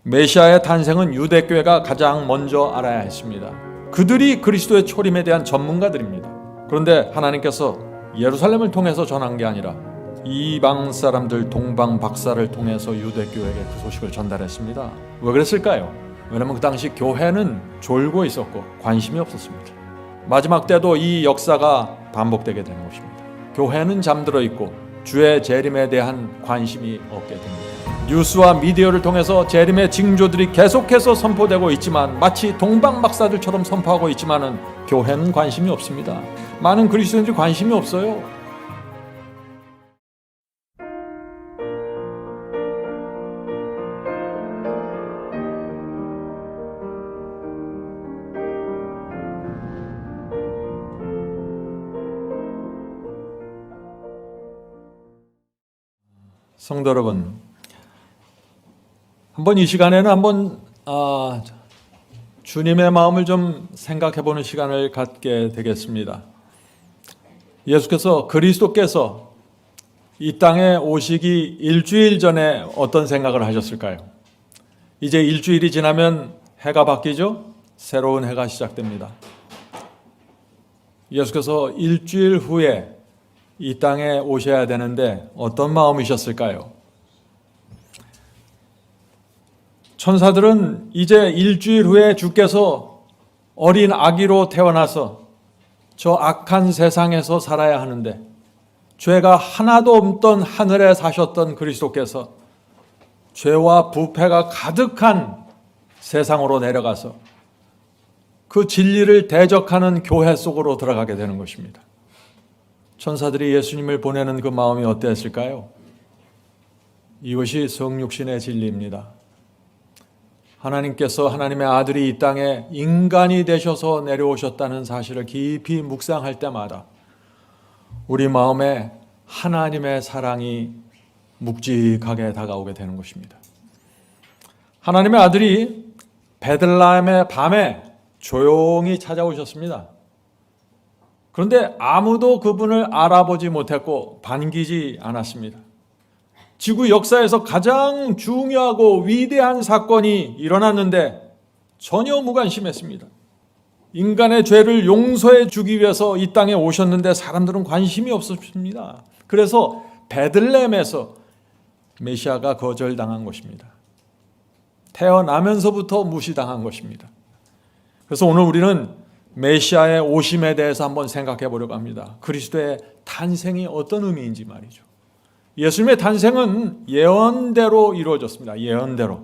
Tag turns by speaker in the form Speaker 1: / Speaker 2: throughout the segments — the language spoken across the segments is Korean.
Speaker 1: 메시아의 탄생은 유대교회가 가장 먼저 알아야 했습니다. 그들이 그리스도의 초림에 대한 전문가들입니다. 그런데 하나님께서 예루살렘을 통해서 전한 게 아니라 이방 사람들 동방 박사를 통해서 유대교회에게 그 소식을 전달했습니다. 왜 그랬을까요? 왜냐하면 그 당시 교회는 졸고 있었고 관심이 없었습니다. 마지막 때도 이 역사가 반복되게 되는 것입니다. 교회는 잠들어 있고 주의 재림에 대한 관심이 없게 됩니다. 뉴스와 미디어를 통해서 재림의 징조들이 계속해서 선포되고 있지만 마치 동방 박사들처럼 선포하고 있지만은 교회는 관심이 없습니다. 많은 그리스도인들이 관심이 없어요. 성도 여러분, 한번 이 시간에는 주님의 마음을 좀 생각해보는 시간을 갖게 되겠습니다. 예수께서 그리스도께서 이 땅에 오시기 일주일 전에 어떤 생각을 하셨을까요? 이제 일주일이 지나면 해가 바뀌죠? 새로운 해가 시작됩니다. 예수께서 일주일 후에 이 땅에 오셔야 되는데 어떤 마음이셨을까요? 천사들은 이제 일주일 후에 주께서 어린 아기로 태어나서 저 악한 세상에서 살아야 하는데 죄가 하나도 없던 하늘에 사셨던 그리스도께서 죄와 부패가 가득한 세상으로 내려가서 그 진리를 대적하는 교회 속으로 들어가게 되는 것입니다. 천사들이 예수님을 보내는 그 마음이 어땠을까요? 이것이 성육신의 진리입니다. 하나님께서 하나님의 아들이 이 땅에 인간이 되셔서 내려오셨다는 사실을 깊이 묵상할 때마다 우리 마음에 하나님의 사랑이 묵직하게 다가오게 되는 것입니다. 하나님의 아들이 베들레헴의 밤에 조용히 찾아오셨습니다. 그런데 아무도 그분을 알아보지 못했고 반기지 않았습니다. 지구 역사에서 가장 중요하고 위대한 사건이 일어났는데 전혀 무관심했습니다. 인간의 죄를 용서해 주기 위해서 이 땅에 오셨는데 사람들은 관심이 없었습니다. 그래서 베들레헴에서 메시아가 거절당한 것입니다. 태어나면서부터 무시당한 것입니다. 그래서 오늘 우리는 메시아의 오심에 대해서 한번 생각해 보려고 합니다. 그리스도의 탄생이 어떤 의미인지 말이죠. 예수님의 탄생은 예언대로 이루어졌습니다. 예언대로.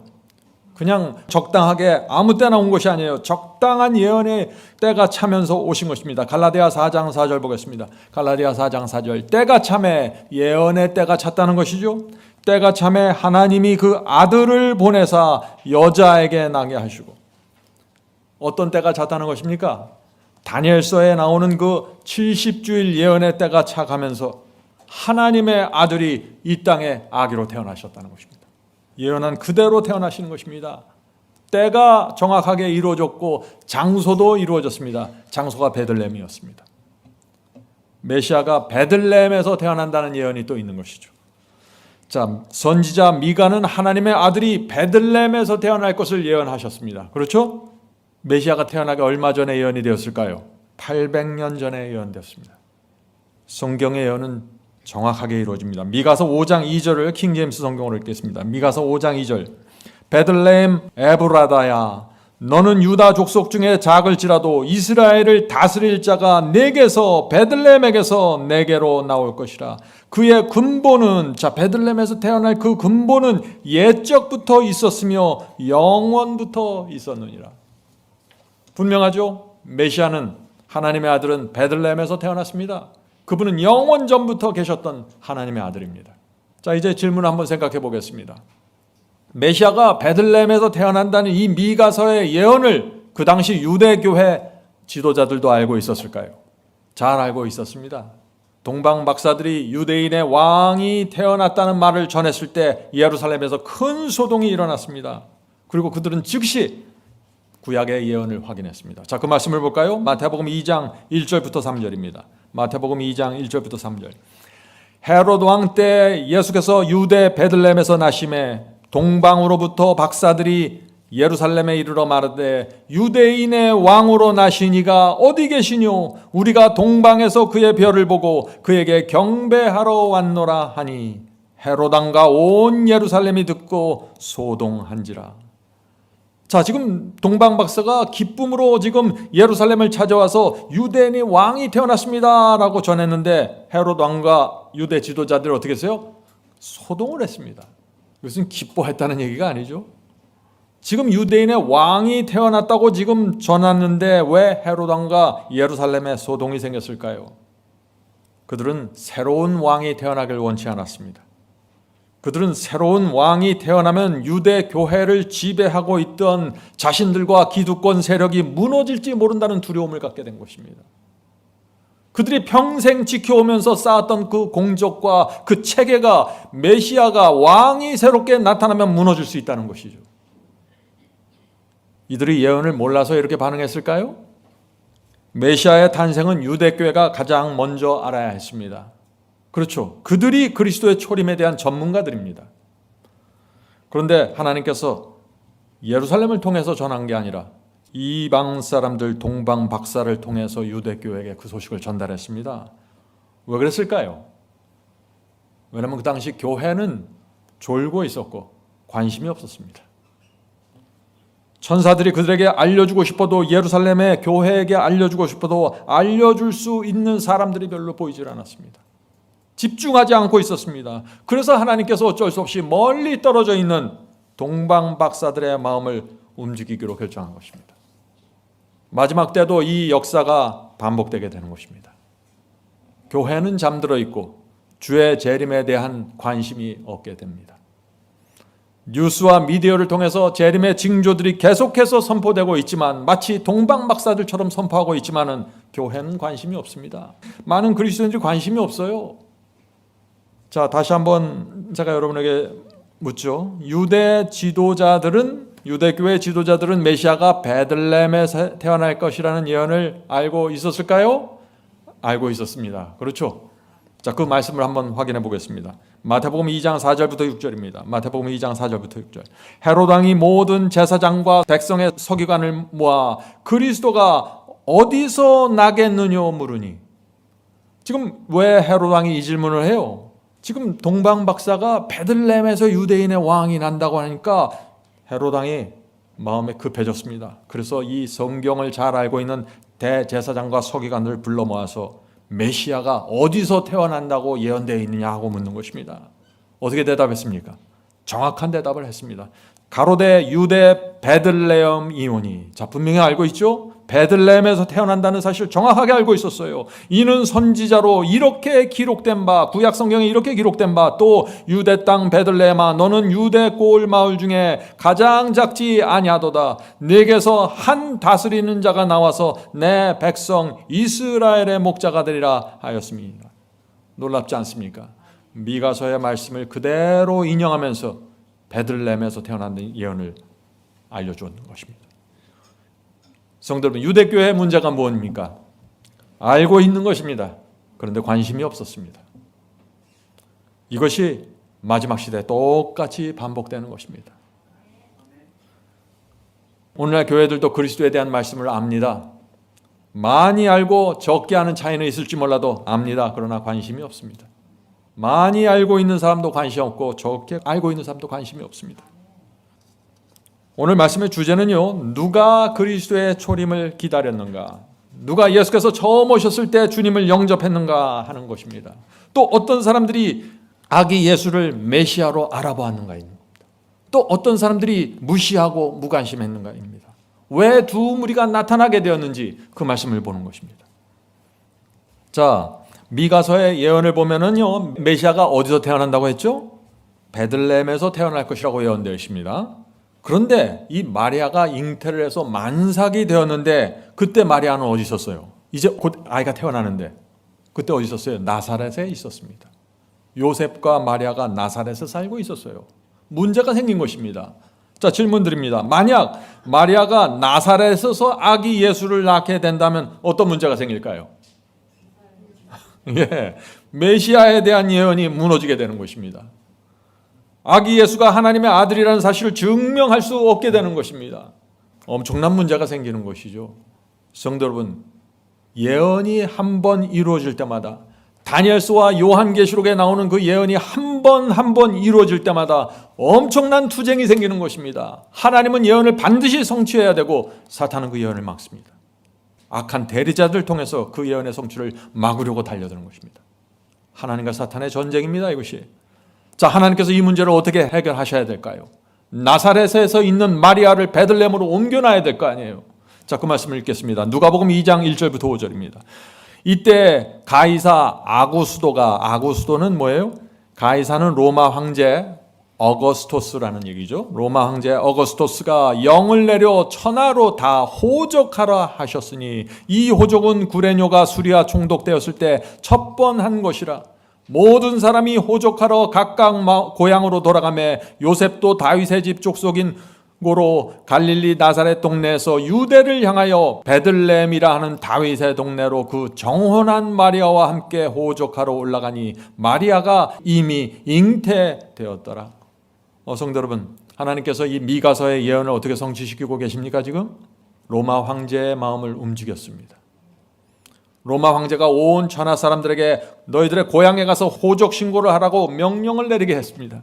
Speaker 1: 그냥 적당하게 아무 때나 온 것이 아니에요. 적당한 예언의 때가 차면서 오신 것입니다. 갈라디아 4장 4절 보겠습니다. 갈라디아 4장 4절. 때가 차매 예언의 때가 찼다는 것이죠. 때가 차매 하나님이 그 아들을 보내사 여자에게 나게 하시고. 어떤 때가 찼다는 것입니까? 다니엘서에 나오는 그 70주일 예언의 때가 차가면서 하나님의 아들이 이 땅에 아기로 태어나셨다는 것입니다. 예언한 그대로 태어나시는 것입니다. 때가 정확하게 이루어졌고 장소도 이루어졌습니다. 장소가 베들레헴이었습니다. 메시아가 베들레헴에서 태어난다는 예언이 또 있는 것이죠. 자, 선지자 미가는 하나님의 아들이 베들레헴에서 태어날 것을 예언하셨습니다. 그렇죠? 메시아가 태어나기 얼마 전에 예언이 되었을까요? 800년 전에 예언되었습니다. 성경의 예언은 정확하게 이루어집니다. 미가서 5장 2절을 킹제임스 성경으로 읽겠습니다. 미가서 5장 2절. 베들레헴 에브라다야 너는 유다 족속 중에 작을지라도 이스라엘을 다스릴 자가 내게서 베들레헴에게서 내게로 나올 것이라. 그의 근본은 베들레헴에서 태어날 그 근본은 옛적부터 있었으며 영원부터 있었느니라. 분명하죠? 메시아는 하나님의 아들은 베들레헴에서 태어났습니다. 그분은 영원 전부터 계셨던 하나님의 아들입니다. 자, 이제 질문 한번 생각해 보겠습니다. 메시아가 베들레헴에서 태어난다는 이 미가서의 예언을 그 당시 유대교회 지도자들도 알고 있었을까요? 잘 알고 있었습니다. 동방 박사들이 유대인의 왕이 태어났다는 말을 전했을 때 예루살렘에서 큰 소동이 일어났습니다. 그리고 그들은 즉시 구약의 예언을 확인했습니다. 자, 그 말씀을 볼까요? 마태복음 2장 1절부터 3절입니다. 마태복음 2장 1절부터 3절. 헤롯 왕 때 예수께서 유대 베들레헴에서 나심에 동방으로부터 박사들이 예루살렘에 이르러 말하되 유대인의 왕으로 나신 이가 어디 계시뇨? 우리가 동방에서 그의 별을 보고 그에게 경배하러 왔노라 하니 헤롯 왕과 온 예루살렘이 듣고 소동한지라. 자, 지금 동방 박사가 기쁨으로 지금 예루살렘을 찾아와서 유대인이 왕이 태어났습니다 라고 전했는데 헤롯 왕과 유대 지도자들이 어떻게 했어요? 소동을 했습니다. 이것은 기뻐했다는 얘기가 아니죠. 지금 유대인의 왕이 태어났다고 지금 전했는데 왜 헤롯 왕과 예루살렘에 소동이 생겼을까요? 그들은 새로운 왕이 태어나길 원치 않았습니다. 그들은 새로운 왕이 태어나면 유대 교회를 지배하고 있던 자신들과 기득권 세력이 무너질지 모른다는 두려움을 갖게 된 것입니다. 그들이 평생 지켜오면서 쌓았던 그 공적과 그 체계가 메시아가 왕이 새롭게 나타나면 무너질 수 있다는 것이죠. 이들이 예언을 몰라서 이렇게 반응했을까요? 메시아의 탄생은 유대교회가 가장 먼저 알아야 했습니다. 그렇죠. 그들이 그리스도의 초림에 대한 전문가들입니다. 그런데 하나님께서 예루살렘을 통해서 전한 게 아니라 이방 사람들 동방 박사를 통해서 유대교회에게 그 소식을 전달했습니다. 왜 그랬을까요? 왜냐하면 그 당시 교회는 졸고 있었고 관심이 없었습니다. 천사들이 그들에게 알려주고 싶어도 예루살렘의 교회에게 알려주고 싶어도 알려줄 수 있는 사람들이 별로 보이질 않았습니다. 집중하지 않고 있었습니다. 그래서 하나님께서 어쩔 수 없이 멀리 떨어져 있는 동방 박사들의 마음을 움직이기로 결정한 것입니다. 마지막 때도 이 역사가 반복되게 되는 것입니다. 교회는 잠들어 있고 주의 재림에 대한 관심이 없게 됩니다. 뉴스와 미디어를 통해서 재림의 징조들이 계속해서 선포되고 있지만 마치 동방 박사들처럼 선포하고 있지만은 교회는 관심이 없습니다. 많은 그리스도인들이 관심이 없어요. 자, 다시 한번 제가 여러분에게 묻죠. 유대교회 지도자들은 메시아가 베들레헴에서 태어날 것이라는 예언을 알고 있었을까요? 알고 있었습니다. 그렇죠? 자, 그 말씀을 한번 확인해 보겠습니다. 마태복음 2장 4절부터 6절입니다. 마태복음 2장 4절부터 6절. 헤롯 왕이 모든 제사장과 백성의 서기관을 모아 그리스도가 어디서 나겠느냐 물으니. 지금 왜 헤롯 왕이 이 질문을 해요? 지금 동방 박사가 베들레헴에서 유대인의 왕이 난다고 하니까 헤롯 왕이 마음에 급해졌습니다. 그래서 이 성경을 잘 알고 있는 대제사장과 서기관들을 불러 모아서 메시아가 어디서 태어난다고 예언되어 있느냐 하고 묻는 것입니다. 어떻게 대답했습니까? 정확한 대답을 했습니다. 가로대 유대 베들레헴 이오니. 자, 분명히 알고 있죠? 베들레헴에서 태어난다는 사실을 정확하게 알고 있었어요. 이는 선지자로 이렇게 기록된 바, 구약 성경에 이렇게 기록된 바, 또 유대 땅 베들레헴아 너는 유대 고을 마을 중에 가장 작지 아니하도다. 네게서 한 다스리는 자가 나와서 내 백성 이스라엘의 목자가 되리라 하였습니다. 놀랍지 않습니까? 미가서의 말씀을 그대로 인용하면서 베들레헴에서 태어난다는 예언을 알려주는 것입니다. 성도 여러분, 유대교회의 문제가 무엇입니까? 알고 있는 것입니다. 그런데 관심이 없었습니다. 이것이 마지막 시대에 똑같이 반복되는 것입니다. 오늘날 교회들도 그리스도에 대한 말씀을 압니다. 많이 알고 적게 아는 차이는 있을지 몰라도 압니다. 그러나 관심이 없습니다. 많이 알고 있는 사람도 관심 없고 적게 알고 있는 사람도 관심이 없습니다. 오늘 말씀의 주제는요, 누가 그리스도의 초림을 기다렸는가, 누가 예수께서 처음 오셨을 때 주님을 영접했는가 하는 것입니다. 또 어떤 사람들이 아기 예수를 메시아로 알아보았는가입니다. 또 어떤 사람들이 무시하고 무관심했는가입니다. 왜 두 무리가 나타나게 되었는지 그 말씀을 보는 것입니다. 자, 미가서의 예언을 보면은요, 메시아가 어디서 태어난다고 했죠? 베들레헴에서 태어날 것이라고 예언되어 있습니다. 그런데 이 마리아가 잉태를 해서 만삭이 되었는데 그때 마리아는 어디 있었어요? 이제 곧 아이가 태어나는데 그때 어디 있었어요? 나사렛에 있었습니다. 요셉과 마리아가 나사렛에 살고 있었어요. 문제가 생긴 것입니다. 자, 질문 드립니다. 만약 마리아가 나사렛에서 아기 예수를 낳게 된다면 어떤 문제가 생길까요? 예, 메시아에 대한 예언이 무너지게 되는 것입니다. 아기 예수가 하나님의 아들이라는 사실을 증명할 수 없게 되는 것입니다. 엄청난 문제가 생기는 것이죠. 성도 여러분, 예언이 한 번 이루어질 때마다, 다니엘서와 요한계시록에 나오는 그 예언이 한 번 이루어질 때마다 엄청난 투쟁이 생기는 것입니다. 하나님은 예언을 반드시 성취해야 되고 사탄은 그 예언을 막습니다. 악한 대리자들 통해서 그 예언의 성취를 막으려고 달려드는 것입니다. 하나님과 사탄의 전쟁입니다, 이것이. 자, 하나님께서 이 문제를 어떻게 해결하셔야 될까요? 나사렛에서 있는 마리아를 베들레헴으로 옮겨놔야 될 거 아니에요. 자, 그 말씀을 읽겠습니다. 누가복음 2장 1절부터 5절입니다. 이때 가이사 아구스도는 뭐예요? 가이사는 로마 황제 어거스토스라는 얘기죠. 로마 황제 어거스토스가 영을 내려 천하로 다 호적하라 하셨으니 이 호적은 구레뇨가 수리와 총독되었을 때 첫 번 한 것이라. 모든 사람이 호적하러 각각 고향으로 돌아가매 요셉도 다윗의 집 족속인 고로 갈릴리 나사렛 동네에서 유대를 향하여 베들레헴이라 하는 다윗의 동네로 그 정혼한 마리아와 함께 호적하러 올라가니 마리아가 이미 잉태되었더라. 성도 여러분, 하나님께서 이 미가서의 예언을 어떻게 성취시키고 계십니까? 지금 로마 황제의 마음을 움직였습니다. 로마 황제가 온 천하 사람들에게 너희들의 고향에 가서 호적 신고를 하라고 명령을 내리게 했습니다.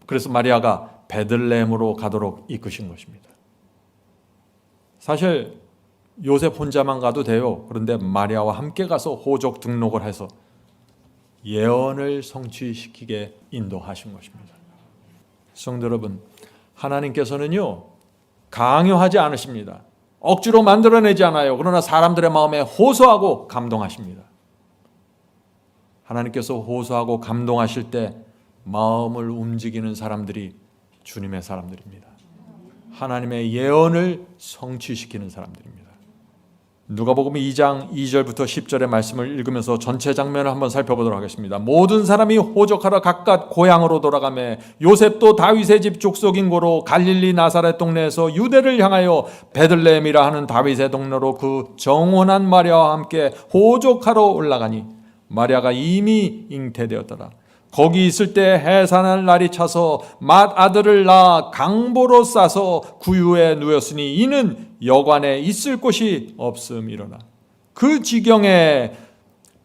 Speaker 1: 그래서 마리아가 베들레헴으로 가도록 이끄신 것입니다. 사실 요셉 혼자만 가도 돼요. 그런데 마리아와 함께 가서 호적 등록을 해서 예언을 성취시키게 인도하신 것입니다. 성도 여러분, 하나님께서는요, 강요하지 않으십니다. 억지로 만들어내지 않아요. 그러나 사람들의 마음에 호소하고 감동하십니다. 하나님께서 호소하고 감동하실 때 마음을 움직이는 사람들이 주님의 사람들입니다. 하나님의 예언을 성취시키는 사람들입니다. 누가복음 2장 2절부터 10절의 말씀을 읽으면서 전체 장면을 한번 살펴보도록 하겠습니다. 모든 사람이 호적하러 각각 고향으로 돌아가매 요셉도 다윗의 집 족속인 고로 갈릴리 나사렛 동네에서 유대를 향하여 베들레헴이라 하는 다윗의 동네로 그 정혼한 마리아와 함께 호적하러 올라가니 마리아가 이미 잉태되었더라. 거기 있을 때 해산할 날이 차서 맏아들을 낳아 강보로 싸서 구유에 누였으니 이는 여관에 있을 곳이 없음이로라. 그 지경에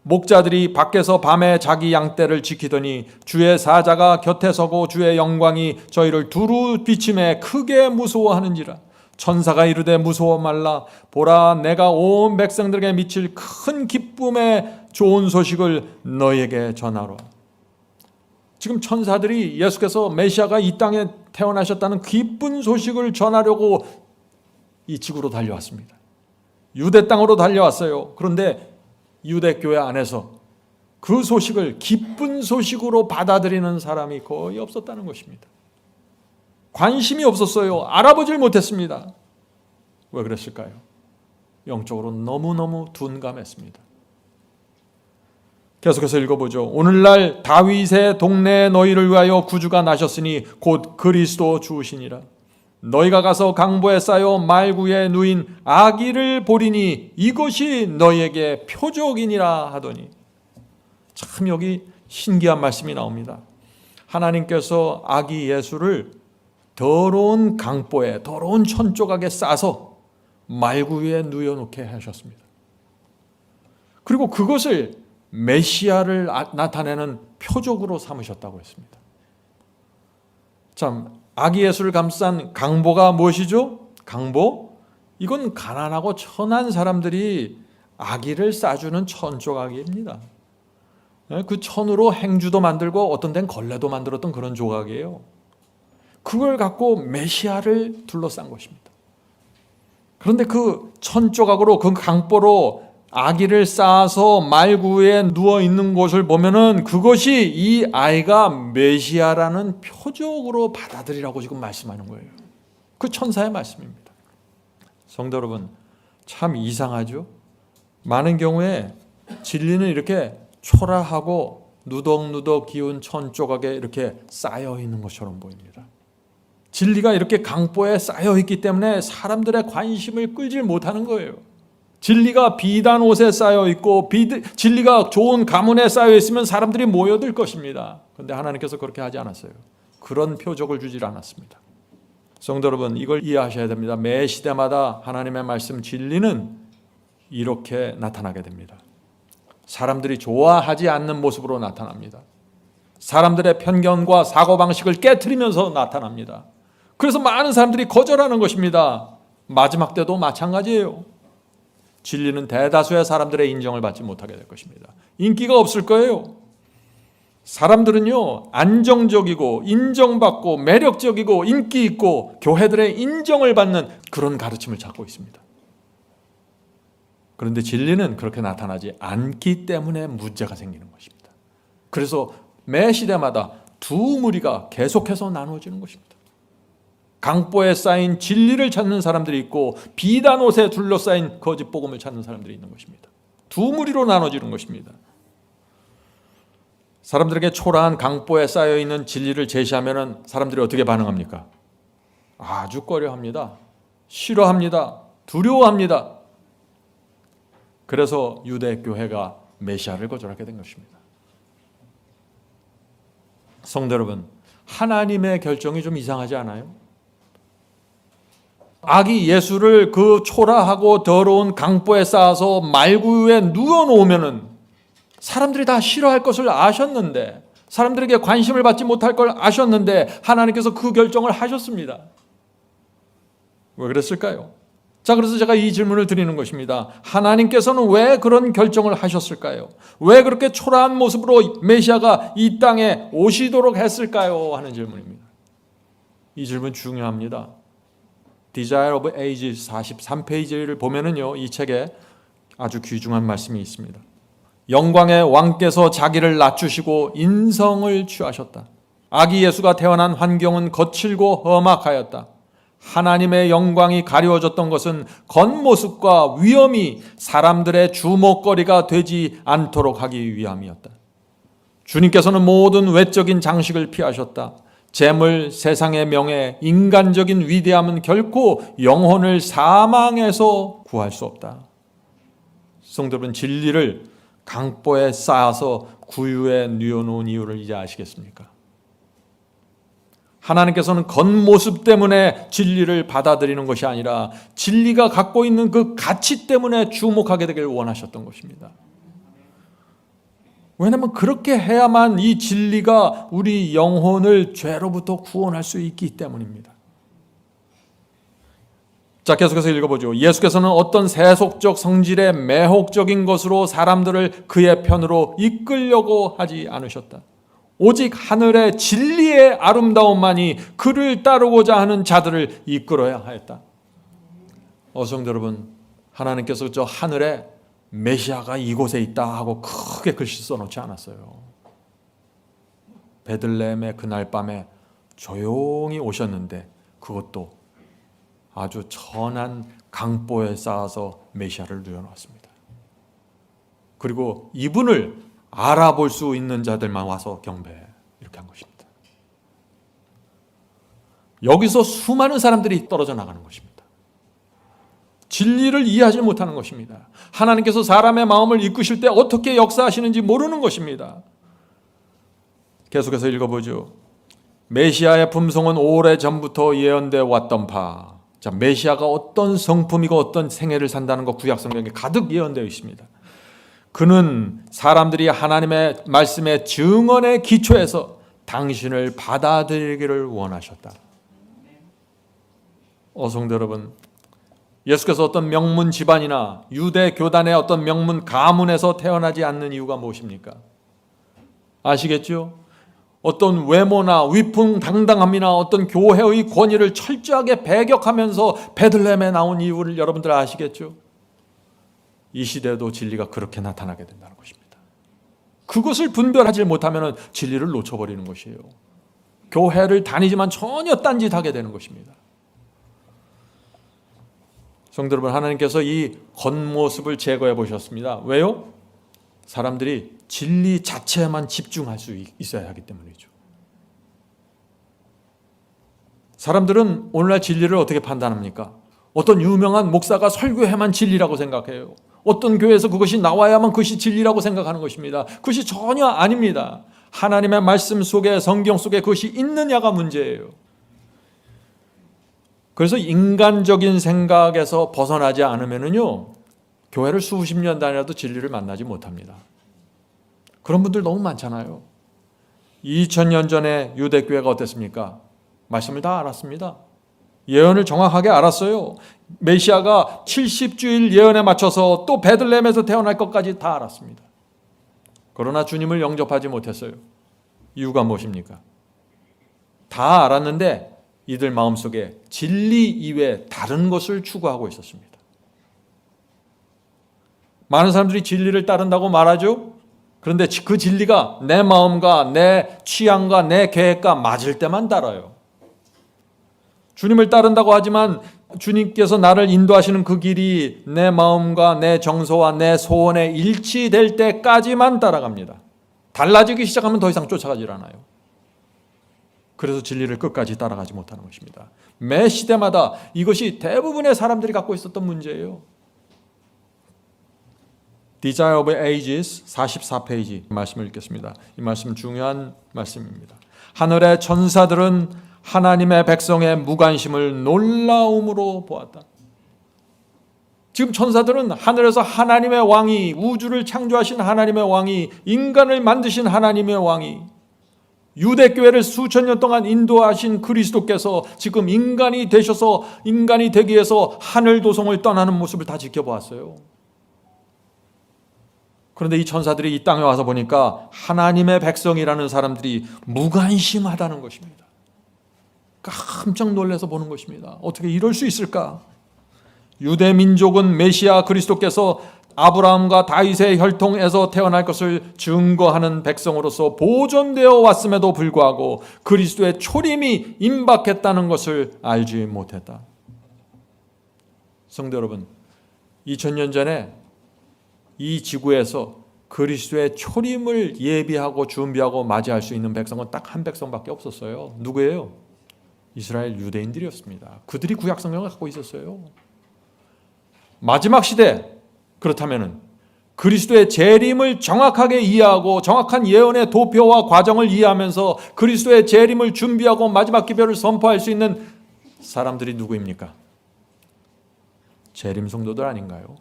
Speaker 1: 목자들이 밖에서 밤에 자기 양떼를 지키더니 주의 사자가 곁에 서고 주의 영광이 저희를 두루 비침에 크게 무서워하는지라. 천사가 이르되 무서워 말라. 보라, 내가 온 백성들에게 미칠 큰 기쁨의 좋은 소식을 너희에게 전하노라. 지금 천사들이 예수께서 메시아가 이 땅에 태어나셨다는 기쁜 소식을 전하려고 이 지구로 달려왔습니다. 유대 땅으로 달려왔어요. 그런데 유대 교회 안에서 그 소식을 기쁜 소식으로 받아들이는 사람이 거의 없었다는 것입니다. 관심이 없었어요. 알아보질 못했습니다. 왜 그랬을까요? 영적으로 너무너무 둔감했습니다. 계속해서 읽어보죠. 오늘날 다윗의 동네에 너희를 위하여 구주가 나셨으니 곧 그리스도 주시니라. 너희가 가서 강보에 쌓여 말구에 누인 아기를 보리니 이것이 너희에게 표적이니라 하더니. 참 여기 신기한 말씀이 나옵니다. 하나님께서 아기 예수를 더러운 강보에, 더러운 천조각에 싸서 말구 위에 누워놓게 하셨습니다. 그리고 그것을 메시아를 나타내는 표적으로 삼으셨다고 했습니다. 참, 아기 예수를 감싼 강보가 무엇이죠? 강보? 이건 가난하고 천한 사람들이 아기를 싸주는 천조각입니다. 그 천으로 행주도 만들고 어떤 데는 걸레도 만들었던 그런 조각이에요. 그걸 갖고 메시아를 둘러싼 것입니다. 그런데 그 천조각으로, 그 강보로 아기를 쌓아서 말구에 누워 있는 곳을 보면은 그것이 이 아이가 메시아라는 표적으로 받아들이라고 지금 말씀하는 거예요. 그 천사의 말씀입니다. 성도 여러분, 참 이상하죠? 많은 경우에 진리는 이렇게 초라하고 누덕누덕 기운 천조각에 이렇게 쌓여 있는 것처럼 보입니다. 진리가 이렇게 강보에 쌓여 있기 때문에 사람들의 관심을 끌지 못하는 거예요. 진리가 비단 옷에 쌓여 있고 진리가 좋은 가문에 쌓여 있으면 사람들이 모여들 것입니다. 그런데 하나님께서 그렇게 하지 않았어요. 그런 표적을 주질 않았습니다. 성도 여러분, 이걸 이해하셔야 됩니다. 매 시대마다 하나님의 말씀 진리는 이렇게 나타나게 됩니다. 사람들이 좋아하지 않는 모습으로 나타납니다. 사람들의 편견과 사고방식을 깨트리면서 나타납니다. 그래서 많은 사람들이 거절하는 것입니다. 마지막 때도 마찬가지예요. 진리는 대다수의 사람들의 인정을 받지 못하게 될 것입니다. 인기가 없을 거예요. 사람들은요, 안정적이고 인정받고 매력적이고 인기 있고 교회들의 인정을 받는 그런 가르침을 찾고 있습니다. 그런데 진리는 그렇게 나타나지 않기 때문에 문제가 생기는 것입니다. 그래서 매 시대마다 두 무리가 계속해서 나누어지는 것입니다. 강보에 쌓인 진리를 찾는 사람들이 있고 비단 옷에 둘러싸인 거짓 복음을 찾는 사람들이 있는 것입니다. 두 무리로 나눠지는 것입니다. 사람들에게 초라한 강보에 쌓여있는 진리를 제시하면 사람들이 어떻게 반응합니까? 아주 꺼려합니다. 싫어합니다. 두려워합니다. 그래서 유대 교회가 메시아를 거절하게 된 것입니다. 성도 여러분, 하나님의 결정이 좀 이상하지 않아요? 아기 예수를 그 초라하고 더러운 강보에 쌓아서 말구유에 누워놓으면 사람들이 다 싫어할 것을 아셨는데, 사람들에게 관심을 받지 못할 걸 아셨는데 하나님께서 그 결정을 하셨습니다. 왜 그랬을까요? 자, 그래서 제가 이 질문을 드리는 것입니다. 하나님께서는 왜 그런 결정을 하셨을까요? 왜 그렇게 초라한 모습으로 메시아가 이 땅에 오시도록 했을까요? 하는 질문입니다. 이 질문 중요합니다. Desire of Ages 43페이지를 보면은요, 이 책에 아주 귀중한 말씀이 있습니다. 영광의 왕께서 자기를 낮추시고 인성을 취하셨다. 아기 예수가 태어난 환경은 거칠고 험악하였다. 하나님의 영광이 가려워졌던 것은 겉모습과 위엄이 사람들의 주목거리가 되지 않도록 하기 위함이었다. 주님께서는 모든 외적인 장식을 피하셨다. 재물, 세상의 명예, 인간적인 위대함은 결코 영혼을 사망에서 구할 수 없다. 성도 여러분, 진리를 강보에 쌓아서 구유에 뉘어놓은 이유를 이제 아시겠습니까? 하나님께서는 겉모습 때문에 진리를 받아들이는 것이 아니라 진리가 갖고 있는 그 가치 때문에 주목하게 되길 원하셨던 것입니다. 왜냐하면 그렇게 해야만 이 진리가 우리 영혼을 죄로부터 구원할 수 있기 때문입니다. 자, 계속해서 읽어보죠. 예수께서는 어떤 세속적 성질의 매혹적인 것으로 사람들을 그의 편으로 이끌려고 하지 않으셨다. 오직 하늘의 진리의 아름다움만이 그를 따르고자 하는 자들을 이끌어야 하였다. 성도 여러분, 하나님께서 저 하늘에 메시아가 이곳에 있다 하고 크게 글씨 써놓지 않았어요. 베들레헴의 그날 밤에 조용히 오셨는데 그것도 아주 천한 강보에 쌓아서 메시아를 누워놨습니다. 그리고 이분을 알아볼 수 있는 자들만 와서 경배해, 이렇게 한 것입니다. 여기서 수많은 사람들이 떨어져 나가는 것입니다. 진리를 이해하지 못하는 것입니다. 하나님께서 사람의 마음을 이끄실 때 어떻게 역사하시는지 모르는 것입니다. 계속해서 읽어보죠. 메시아의 품성은 오래전부터 예언되어 왔던 바. 자, 메시아가 어떤 성품이고 어떤 생애를 산다는 것 구약 성경에 가득 예언되어 있습니다. 그는 사람들이 하나님의 말씀의 증언의 기초에서 당신을 받아들이기를 원하셨다. 성도 여러분, 예수께서 어떤 명문 집안이나 유대 교단의 어떤 명문 가문에서 태어나지 않는 이유가 무엇입니까? 아시겠죠? 어떤 외모나 위풍당당함이나 어떤 교회의 권위를 철저하게 배격하면서 베들레헴에 나온 이유를 여러분들 아시겠죠? 이 시대에도 진리가 그렇게 나타나게 된다는 것입니다. 그것을 분별하지 못하면 진리를 놓쳐버리는 것이에요. 교회를 다니지만 전혀 딴짓하게 되는 것입니다. 성도 여러분, 하나님께서 이 겉모습을 제거해 보셨습니다. 왜요? 사람들이 진리 자체에만 집중할 수 있어야 하기 때문이죠. 사람들은 오늘날 진리를 어떻게 판단합니까? 어떤 유명한 목사가 설교해만 진리라고 생각해요. 어떤 교회에서 그것이 나와야만 그것이 진리라고 생각하는 것입니다. 그것이 전혀 아닙니다. 하나님의 말씀 속에, 성경 속에 그것이 있느냐가 문제예요. 그래서 인간적인 생각에서 벗어나지 않으면요, 교회를 수십 년 다녀도 진리를 만나지 못합니다. 그런 분들 너무 많잖아요. 2000년 전에 유대교회가 어땠습니까? 말씀을 다 알았습니다. 예언을 정확하게 알았어요. 메시아가 70주일 예언에 맞춰서 또 베들레헴에서 태어날 것까지 다 알았습니다. 그러나 주님을 영접하지 못했어요. 이유가 무엇입니까? 다 알았는데 이들 마음속에 진리 이외에 다른 것을 추구하고 있었습니다. 많은 사람들이 진리를 따른다고 말하죠. 그런데 그 진리가 내 마음과 내 취향과 내 계획과 맞을 때만 따라요. 주님을 따른다고 하지만 주님께서 나를 인도하시는 그 길이 내 마음과 내 정서와 내 소원에 일치될 때까지만 따라갑니다. 달라지기 시작하면 더 이상 쫓아가질 않아요. 그래서 진리를 끝까지 따라가지 못하는 것입니다. 매 시대마다 이것이 대부분의 사람들이 갖고 있었던 문제예요. Desire of Ages 44페이지 말씀을 읽겠습니다. 이 말씀은 중요한 말씀입니다. 하늘의 천사들은 하나님의 백성의 무관심을 놀라움으로 보았다. 지금 천사들은 하늘에서 하나님의 왕이, 우주를 창조하신 하나님의 왕이, 인간을 만드신 하나님의 왕이, 유대교회를 수천 년 동안 인도하신 그리스도께서 지금 인간이 되셔서 인간이 되기 위해서 하늘 도성을 떠나는 모습을 다 지켜보았어요. 그런데 이 천사들이 이 땅에 와서 보니까 하나님의 백성이라는 사람들이 무관심하다는 것입니다. 깜짝 놀라서 보는 것입니다. 어떻게 이럴 수 있을까? 유대 민족은 메시아 그리스도께서 아브라함과 다윗의 혈통에서 태어날 것을 증거하는 백성으로서 보존되어 왔음에도 불구하고 그리스도의 초림이 임박했다는 것을 알지 못했다. 성도 여러분, 2000년 전에 이 지구에서 그리스도의 초림을 예비하고 준비하고 맞이할 수 있는 백성은 딱 한 백성밖에 없었어요. 누구예요? 이스라엘 유대인들이었습니다. 그들이 구약 성경을 갖고 있었어요. 마지막 시대, 그렇다면 그리스도의 재림을 정확하게 이해하고 정확한 예언의 도표와 과정을 이해하면서 그리스도의 재림을 준비하고 마지막 기별을 선포할 수 있는 사람들이 누구입니까? 재림 성도들 아닌가요?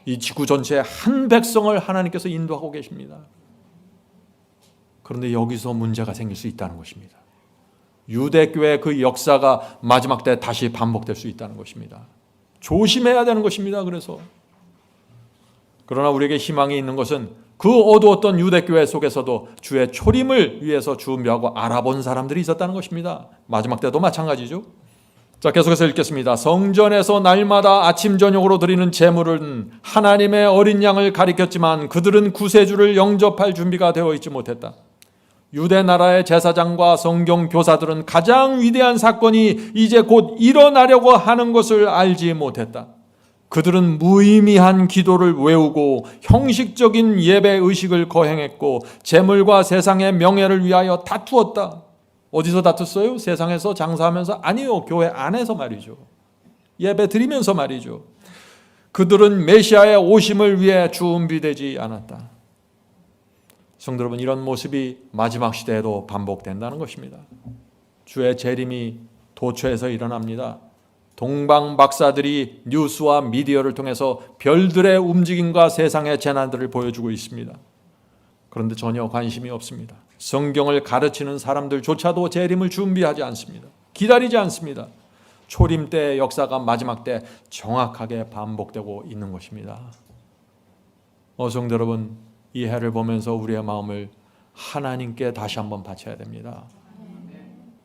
Speaker 1: 이 지구 전체의 한 백성을 하나님께서 인도하고 계십니다. 그런데 여기서 문제가 생길 수 있다는 것입니다. 유대교회의 그 역사가 마지막 때 다시 반복될 수 있다는 것입니다. 조심해야 되는 것입니다. 그러나 우리에게 희망이 있는 것은 그 어두웠던 유대교회 속에서도 주의 초림을 위해서 준비하고 알아본 사람들이 있었다는 것입니다. 마지막 때도 마찬가지죠. 자, 계속해서 읽겠습니다. 성전에서 날마다 아침 저녁으로 드리는 제물은 하나님의 어린 양을 가리켰지만 그들은 구세주를 영접할 준비가 되어 있지 못했다. 유대 나라의 제사장과 성경 교사들은 가장 위대한 사건이 이제 곧 일어나려고 하는 것을 알지 못했다. 그들은 무의미한 기도를 외우고 형식적인 예배 의식을 거행했고 재물과 세상의 명예를 위하여 다투었다. 어디서 다퉜어요? 세상에서 장사하면서? 아니요, 교회 안에서 말이죠. 예배 드리면서 말이죠. 그들은 메시아의 오심을 위해 준비되지 않았다. 성도 여러분, 이런 모습이 마지막 시대에도 반복된다는 것입니다. 주의 재림이 도처에서 일어납니다. 동방 박사들이 뉴스와 미디어를 통해서 별들의 움직임과 세상의 재난들을 보여주고 있습니다. 그런데 전혀 관심이 없습니다. 성경을 가르치는 사람들조차도 재림을 준비하지 않습니다. 기다리지 않습니다. 초림 때의 역사가 마지막 때 정확하게 반복되고 있는 것입니다. 성도 여러분, 이 해를 보면서 우리의 마음을 하나님께 다시 한번 바쳐야 됩니다.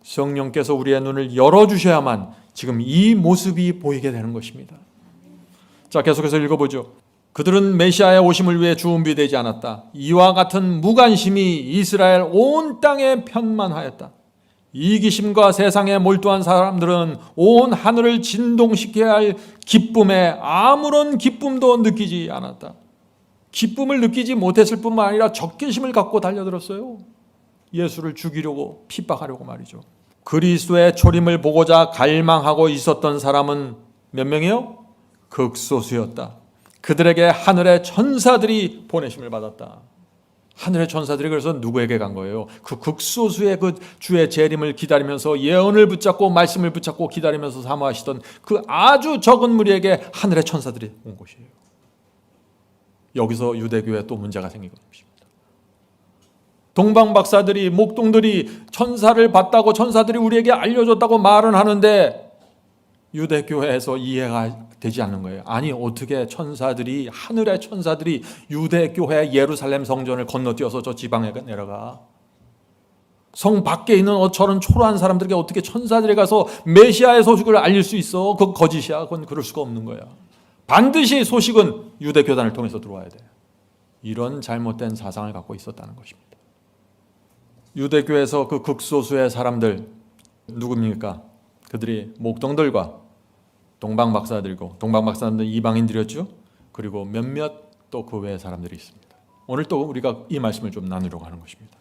Speaker 1: 성령께서 우리의 눈을 열어주셔야만 지금 이 모습이 보이게 되는 것입니다. 자, 계속해서 읽어보죠. 그들은 메시아의 오심을 위해 준비되지 않았다. 이와 같은 무관심이 이스라엘 온 땅에 편만하였다. 이기심과 세상에 몰두한 사람들은 온 하늘을 진동시켜야 할 기쁨에 아무런 기쁨도 느끼지 않았다. 기쁨을 느끼지 못했을 뿐만 아니라 적개심을 갖고 달려들었어요. 예수를 죽이려고, 핍박하려고 말이죠. 그리스도의 초림을 보고자 갈망하고 있었던 사람은 몇 명이요? 극소수였다. 그들에게 하늘의 천사들이 보내심을 받았다. 하늘의 천사들이 그래서 누구에게 간 거예요? 그 극소수의 그 주의 재림을 기다리면서 예언을 붙잡고 말씀을 붙잡고 기다리면서 사모하시던 그 아주 적은 무리에게 하늘의 천사들이 온 것이에요. 여기서 유대교에 또 문제가 생긴 것입니다. 동방박사들이 목동들이 천사를 봤다고 천사들이 우리에게 알려줬다고 말은 하는데 유대교회에서 이해가 되지 않는 거예요. 아니 어떻게 천사들이 하늘의 천사들이 유대교회 예루살렘 성전을 건너뛰어서 저 지방에 내려가? 성 밖에 있는 저런 초라한 사람들에게 어떻게 천사들이 가서 메시아의 소식을 알릴 수 있어? 그건 거짓이야. 그건 그럴 수가 없는 거야. 반드시 소식은 유대교단을 통해서 들어와야 돼. 이런 잘못된 사상을 갖고 있었다는 것입니다. 유대교에서 그 극소수의 사람들 누굽니까? 그들이 목동들과 동방박사들이고 동방박사들은 이방인들이었죠. 그리고 몇몇 또 그 외의 사람들이 있습니다. 오늘 또 우리가 이 말씀을 좀 나누려고 하는 것입니다.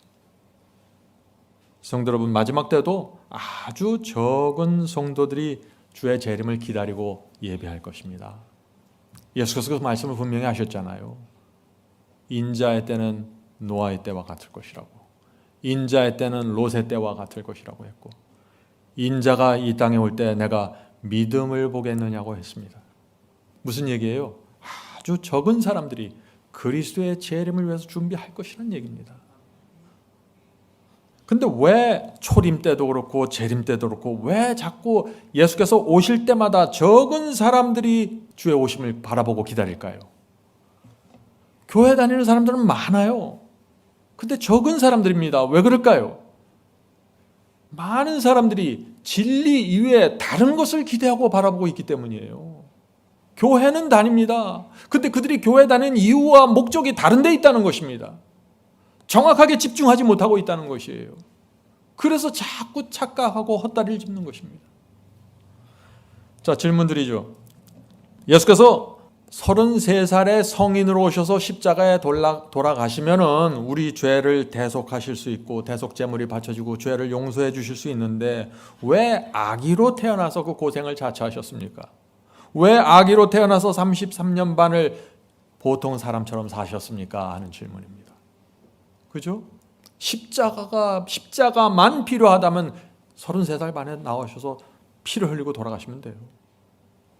Speaker 1: 성도 여러분, 마지막 때도 아주 적은 성도들이 주의 재림을 기다리고 예배할 것입니다. 예수께서 그 말씀을 분명히 하셨잖아요. 인자의 때는 노아의 때와 같을 것이라고, 인자의 때는 롯의 때와 같을 것이라고 했고, 인자가 이 땅에 올 때 내가 믿음을 보겠느냐고 했습니다. 무슨 얘기예요? 아주 적은 사람들이 그리스도의 재림을 위해서 준비할 것이라는 얘기입니다. 근데 왜 초림 때도 그렇고 재림 때도 그렇고 왜 자꾸 예수께서 오실 때마다 적은 사람들이 주의 오심을 바라보고 기다릴까요? 교회 다니는 사람들은 많아요. 근데 적은 사람들입니다. 왜 그럴까요? 많은 사람들이 진리 이외에 다른 것을 기대하고 바라보고 있기 때문이에요. 교회는 다닙니다. 근데 그들이 교회 다니는 이유와 목적이 다른 데 있다는 것입니다. 정확하게 집중하지 못하고 있다는 것이에요. 그래서 자꾸 착각하고 헛다리를 짚는 것입니다. 자, 질문 드리죠. 예수께서 33살에 성인으로 오셔서 십자가에 돌아가시면은 우리 죄를 대속하실 수 있고 대속제물이 바쳐지고 죄를 용서해 주실 수 있는데 왜 아기로 태어나서 그 고생을 자처하셨습니까? 왜 아기로 태어나서 33년 반을 보통 사람처럼 사셨습니까? 하는 질문입니다. 그죠? 십자가만 필요하다면 33살 반에 나오셔서 피를 흘리고 돌아가시면 돼요.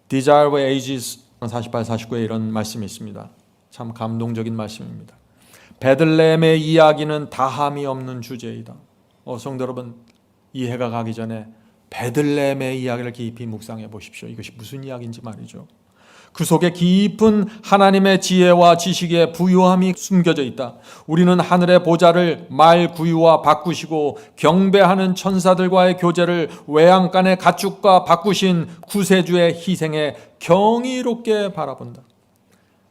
Speaker 1: Desire of Ages 48, 49에 이런 말씀이 있습니다. 참 감동적인 말씀입니다. 베들레헴의 이야기는 다함이 없는 주제이다. 성도 여러분, 이해가 가기 전에 베들레헴의 이야기를 깊이 묵상해 보십시오. 이것이 무슨 이야기인지 말이죠. 그 속에 깊은 하나님의 지혜와 지식의 부유함이 숨겨져 있다. 우리는 하늘의 보좌를 말 구유와 바꾸시고 경배하는 천사들과의 교제를 외양간의 가축과 바꾸신 구세주의 희생에 경이롭게 바라본다.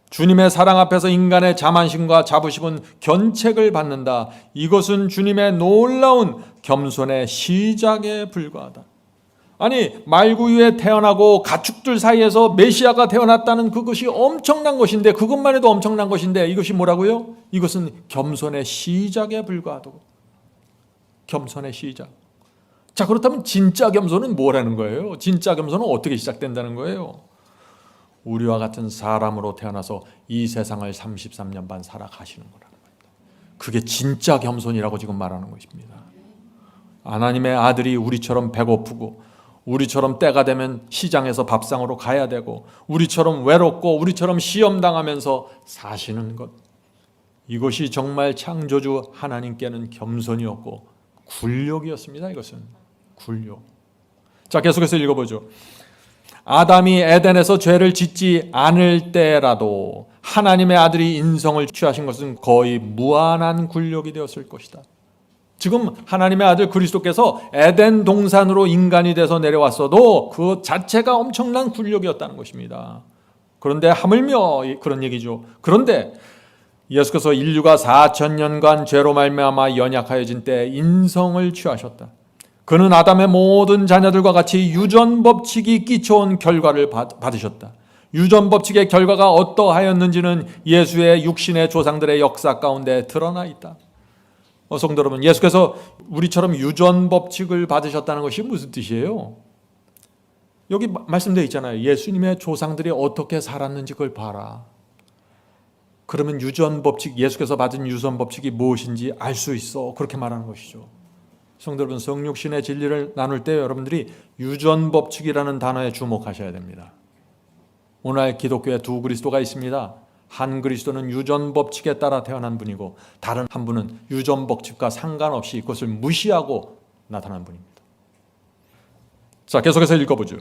Speaker 1: 주님의 사랑 앞에서 인간의 자만심과 자부심은 견책을 받는다. 이것은 주님의 놀라운 겸손의 시작에 불과하다. 아니, 말구유에 태어나고 가축들 사이에서 메시아가 태어났다는 그것이 엄청난 것인데, 그것만 해도 엄청난 것인데 이것이 뭐라고요? 이것은 겸손의 시작에 불과하다고. 겸손의 시작. 자, 그렇다면 진짜 겸손은 뭐라는 거예요? 진짜 겸손은 어떻게 시작된다는 거예요? 우리와 같은 사람으로 태어나서 이 세상을 33년 반 살아가시는 거라는 겁니다. 그게 진짜 겸손이라고 지금 말하는 것입니다. 하나님의 아들이 우리처럼 배고프고 우리처럼 때가 되면 시장에서 밥상으로 가야 되고 우리처럼 외롭고 우리처럼 시험당하면서 사시는 것, 이것이 정말 창조주 하나님께는 겸손이었고 굴욕이었습니다. 이것은 굴욕. 자, 계속해서 읽어보죠. 아담이 에덴에서 죄를 짓지 않을 때라도 하나님의 아들이 인성을 취하신 것은 거의 무한한 굴욕이 되었을 것이다. 지금 하나님의 아들 그리스도께서 에덴 동산으로 인간이 돼서 내려왔어도 그 자체가 엄청난 굴욕이었다는 것입니다. 그런데 하물며 그런 얘기죠. 그런데 예수께서 인류가 4000년간 죄로 말미암아 연약하여진 때 인성을 취하셨다. 그는 아담의 모든 자녀들과 같이 유전법칙이 끼쳐온 결과를 받으셨다. 유전법칙의 결과가 어떠하였는지는 예수의 육신의 조상들의 역사 가운데 드러나 있다. 성도 여러분, 예수께서 우리처럼 유전법칙을 받으셨다는 것이 무슨 뜻이에요? 여기 말씀되어 있잖아요. 예수님의 조상들이 어떻게 살았는지 그걸 봐라. 그러면 유전법칙, 예수께서 받은 유전법칙이 무엇인지 알 수 있어. 그렇게 말하는 것이죠. 성도 여러분, 성육신의 진리를 나눌 때 여러분들이 유전법칙이라는 단어에 주목하셔야 됩니다. 오늘 기독교에 두 그리스도가 있습니다. 한 그리스도는 유전법칙에 따라 태어난 분이고 다른 한 분은 유전법칙과 상관없이 그것을 무시하고 나타난 분입니다. 자, 계속해서 읽어보죠.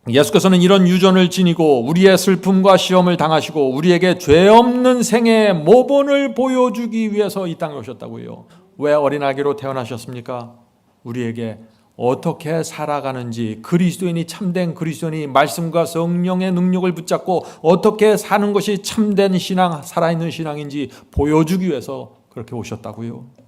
Speaker 1: 예수께서는 이런 유전을 지니고 우리의 슬픔과 시험을 당하시고 우리에게 죄 없는 생애의 모본을 보여주기 위해서 이 땅에 오셨다고요. 왜 어린아기로 태어나셨습니까? 우리에게 어떻게 살아가는지, 그리스도인이 참된 그리스도인이 말씀과 성령의 능력을 붙잡고 어떻게 사는 것이 참된 신앙, 살아있는 신앙인지 보여주기 위해서 그렇게 오셨다고요.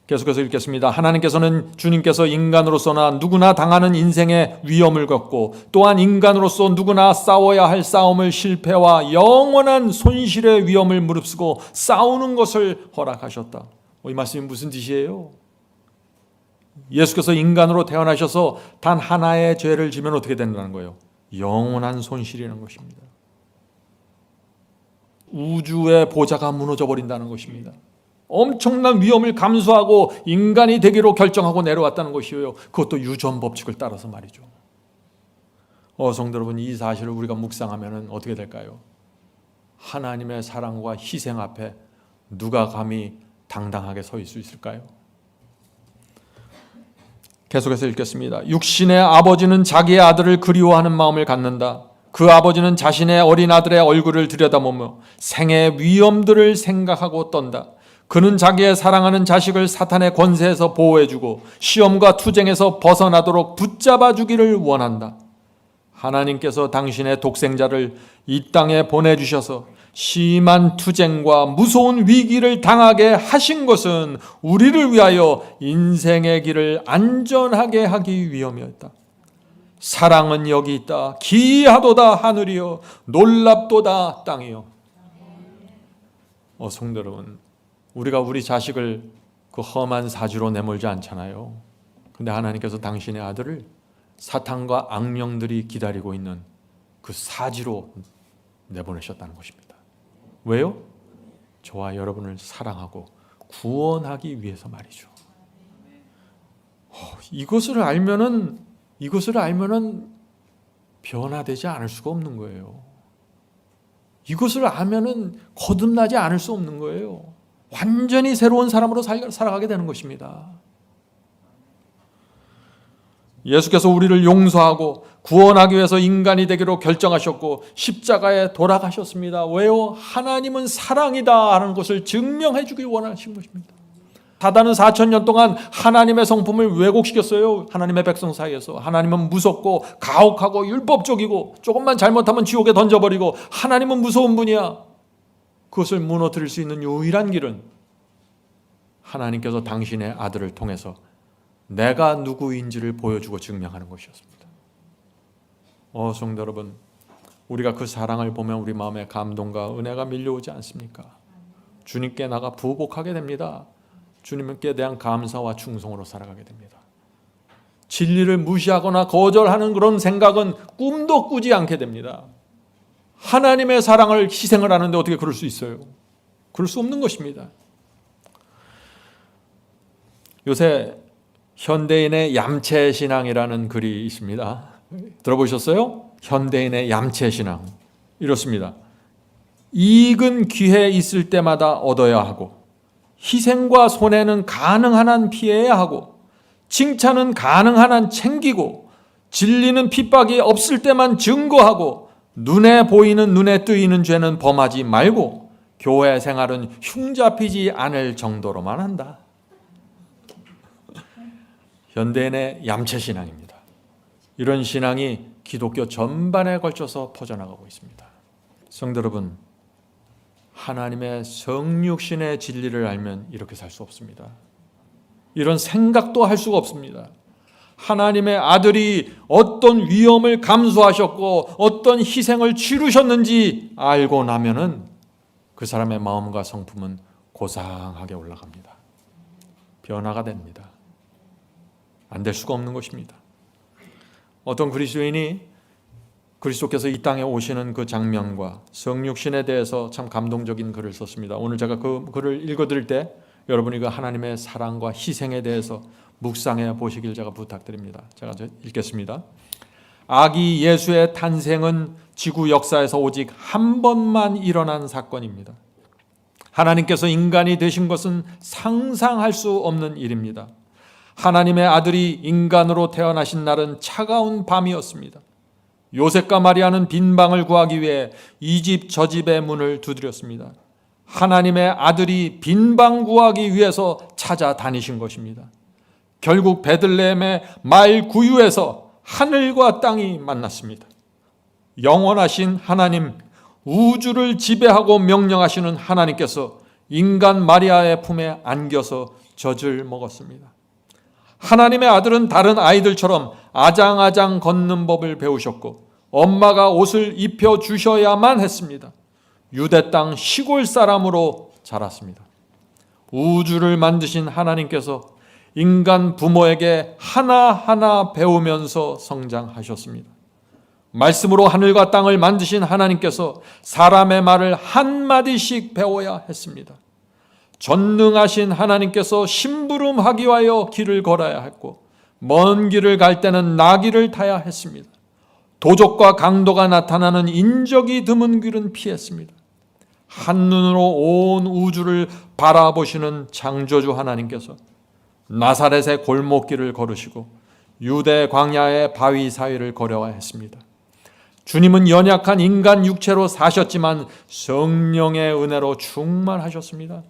Speaker 1: 계속해서 읽겠습니다. 하나님께서는 주님께서 인간으로서나 누구나 당하는 인생의 위험을 겪고 또한 인간으로서 누구나 싸워야 할 싸움을 실패와 영원한 손실의 위험을 무릅쓰고 싸우는 것을 허락하셨다. 이 말씀이 무슨 뜻이에요? 예수께서 인간으로 태어나셔서 단 하나의 죄를 지면 어떻게 된다는 거예요? 영원한 손실이라는 것입니다. 우주의 보좌가 무너져 버린다는 것입니다. 엄청난 위험을 감수하고 인간이 되기로 결정하고 내려왔다는 것이에요. 그것도 유전 법칙을 따라서 말이죠. 성도 여러분, 이 사실을 우리가 묵상하면 어떻게 될까요? 하나님의 사랑과 희생 앞에 누가 감히 당당하게 서 있을 수 있을까요? 계속해서 읽겠습니다. 육신의 아버지는 자기의 아들을 그리워하는 마음을 갖는다. 그 아버지는 자신의 어린 아들의 얼굴을 들여다보며 생의 위험들을 생각하고 떤다. 그는 자기의 사랑하는 자식을 사탄의 권세에서 보호해주고 시험과 투쟁에서 벗어나도록 붙잡아주기를 원한다. 하나님께서 당신의 독생자를 이 땅에 보내주셔서 심한 투쟁과 무서운 위기를 당하게 하신 것은 우리를 위하여 인생의 길을 안전하게 하기 위함이었다. 사랑은 여기 있다. 기이하도다 하늘이여 놀랍도다 땅이여. 성도 여러분, 우리가 우리 자식을 그 험한 사지로 내몰지 않잖아요. 근데 하나님께서 당신의 아들을 사탄과 악령들이 기다리고 있는 그 사지로 내보내셨다는 것입니다. 왜요? 저와 여러분을 사랑하고 구원하기 위해서 말이죠. 이것을 알면은 변화되지 않을 수가 없는 거예요. 이것을 알면은 거듭나지 않을 수 없는 거예요. 완전히 새로운 사람으로 살아가게 되는 것입니다. 예수께서 우리를 용서하고 구원하기 위해서 인간이 되기로 결정하셨고 십자가에 돌아가셨습니다. 왜요? 하나님은 사랑이다 하는 것을 증명해 주기 원하신 것입니다. 사단은 4,000년 동안 하나님의 성품을 왜곡시켰어요. 하나님의 백성 사이에서. 하나님은 무섭고 가혹하고 율법적이고 조금만 잘못하면 지옥에 던져버리고 하나님은 무서운 분이야. 그것을 무너뜨릴 수 있는 유일한 길은 하나님께서 당신의 아들을 통해서 내가 누구인지를 보여주고 증명하는 것이었습니다. 성도 여러분, 우리가 그 사랑을 보면 우리 마음에 감동과 은혜가 밀려오지 않습니까? 주님께 나가 부복하게 됩니다. 주님께 대한 감사와 충성으로 살아가게 됩니다. 진리를 무시하거나 거절하는 그런 생각은 꿈도 꾸지 않게 됩니다. 하나님의 사랑을 희생을 하는데 어떻게 그럴 수 있어요? 그럴 수 없는 것입니다. 요새 현대인의 얌체신앙이라는 글이 있습니다. 들어보셨어요? 현대인의 얌체신앙 이렇습니다. 이익은 기회 있을 때마다 얻어야 하고 희생과 손해는 가능한 한 피해야 하고 칭찬은 가능한 한 챙기고 진리는 핍박이 없을 때만 증거하고 눈에 보이는 눈에 뜨이는 죄는 범하지 말고 교회 생활은 흉잡히지 않을 정도로만 한다. 현대인의 얌체신앙입니다. 이런 신앙이 기독교 전반에 걸쳐서 퍼져나가고 있습니다. 성도 여러분, 하나님의 성육신의 진리를 알면 이렇게 살 수 없습니다. 이런 생각도 할 수가 없습니다. 하나님의 아들이 어떤 위험을 감수하셨고 어떤 희생을 치르셨는지 알고 나면은 그 사람의 마음과 성품은 고상하게 올라갑니다. 변화가 됩니다. 안 될 수가 없는 것입니다. 어떤 그리스도인이 그리스도께서 이 땅에 오시는 그 장면과 성육신에 대해서 참 감동적인 글을 썼습니다. 오늘 제가 그 글을 읽어드릴 때 여러분이 그 하나님의 사랑과 희생에 대해서 묵상해 보시길 제가 부탁드립니다. 제가 읽겠습니다. 아기 예수의 탄생은 지구 역사에서 오직 한 번만 일어난 사건입니다. 하나님께서 인간이 되신 것은 상상할 수 없는 일입니다. 하나님의 아들이 인간으로 태어나신 날은 차가운 밤이었습니다. 요셉과 마리아는 빈 방을 구하기 위해 이 집 저 집의 문을 두드렸습니다. 하나님의 아들이 빈 방 구하기 위해서 찾아다니신 것입니다. 결국 베들레헴의 말 구유에서 하늘과 땅이 만났습니다. 영원하신 하나님, 우주를 지배하고 명령하시는 하나님께서 인간 마리아의 품에 안겨서 젖을 먹었습니다. 하나님의 아들은 다른 아이들처럼 아장아장 걷는 법을 배우셨고 엄마가 옷을 입혀 주셔야만 했습니다. 유대 땅 시골 사람으로 자랐습니다. 우주를 만드신 하나님께서 인간 부모에게 하나하나 배우면서 성장하셨습니다. 말씀으로 하늘과 땅을 만드신 하나님께서 사람의 말을 한마디씩 배워야 했습니다. 전능하신 하나님께서 심부름하기 위하여 길을 걸어야 했고 먼 길을 갈 때는 나귀를 타야 했습니다. 도적과 강도가 나타나는 인적이 드문 길은 피했습니다. 한눈으로 온 우주를 바라보시는 창조주 하나님께서 나사렛의 골목길을 걸으시고 유대 광야의 바위 사이를 걸어야 했습니다. 주님은 연약한 인간 육체로 사셨지만 성령의 은혜로 충만하셨습니다.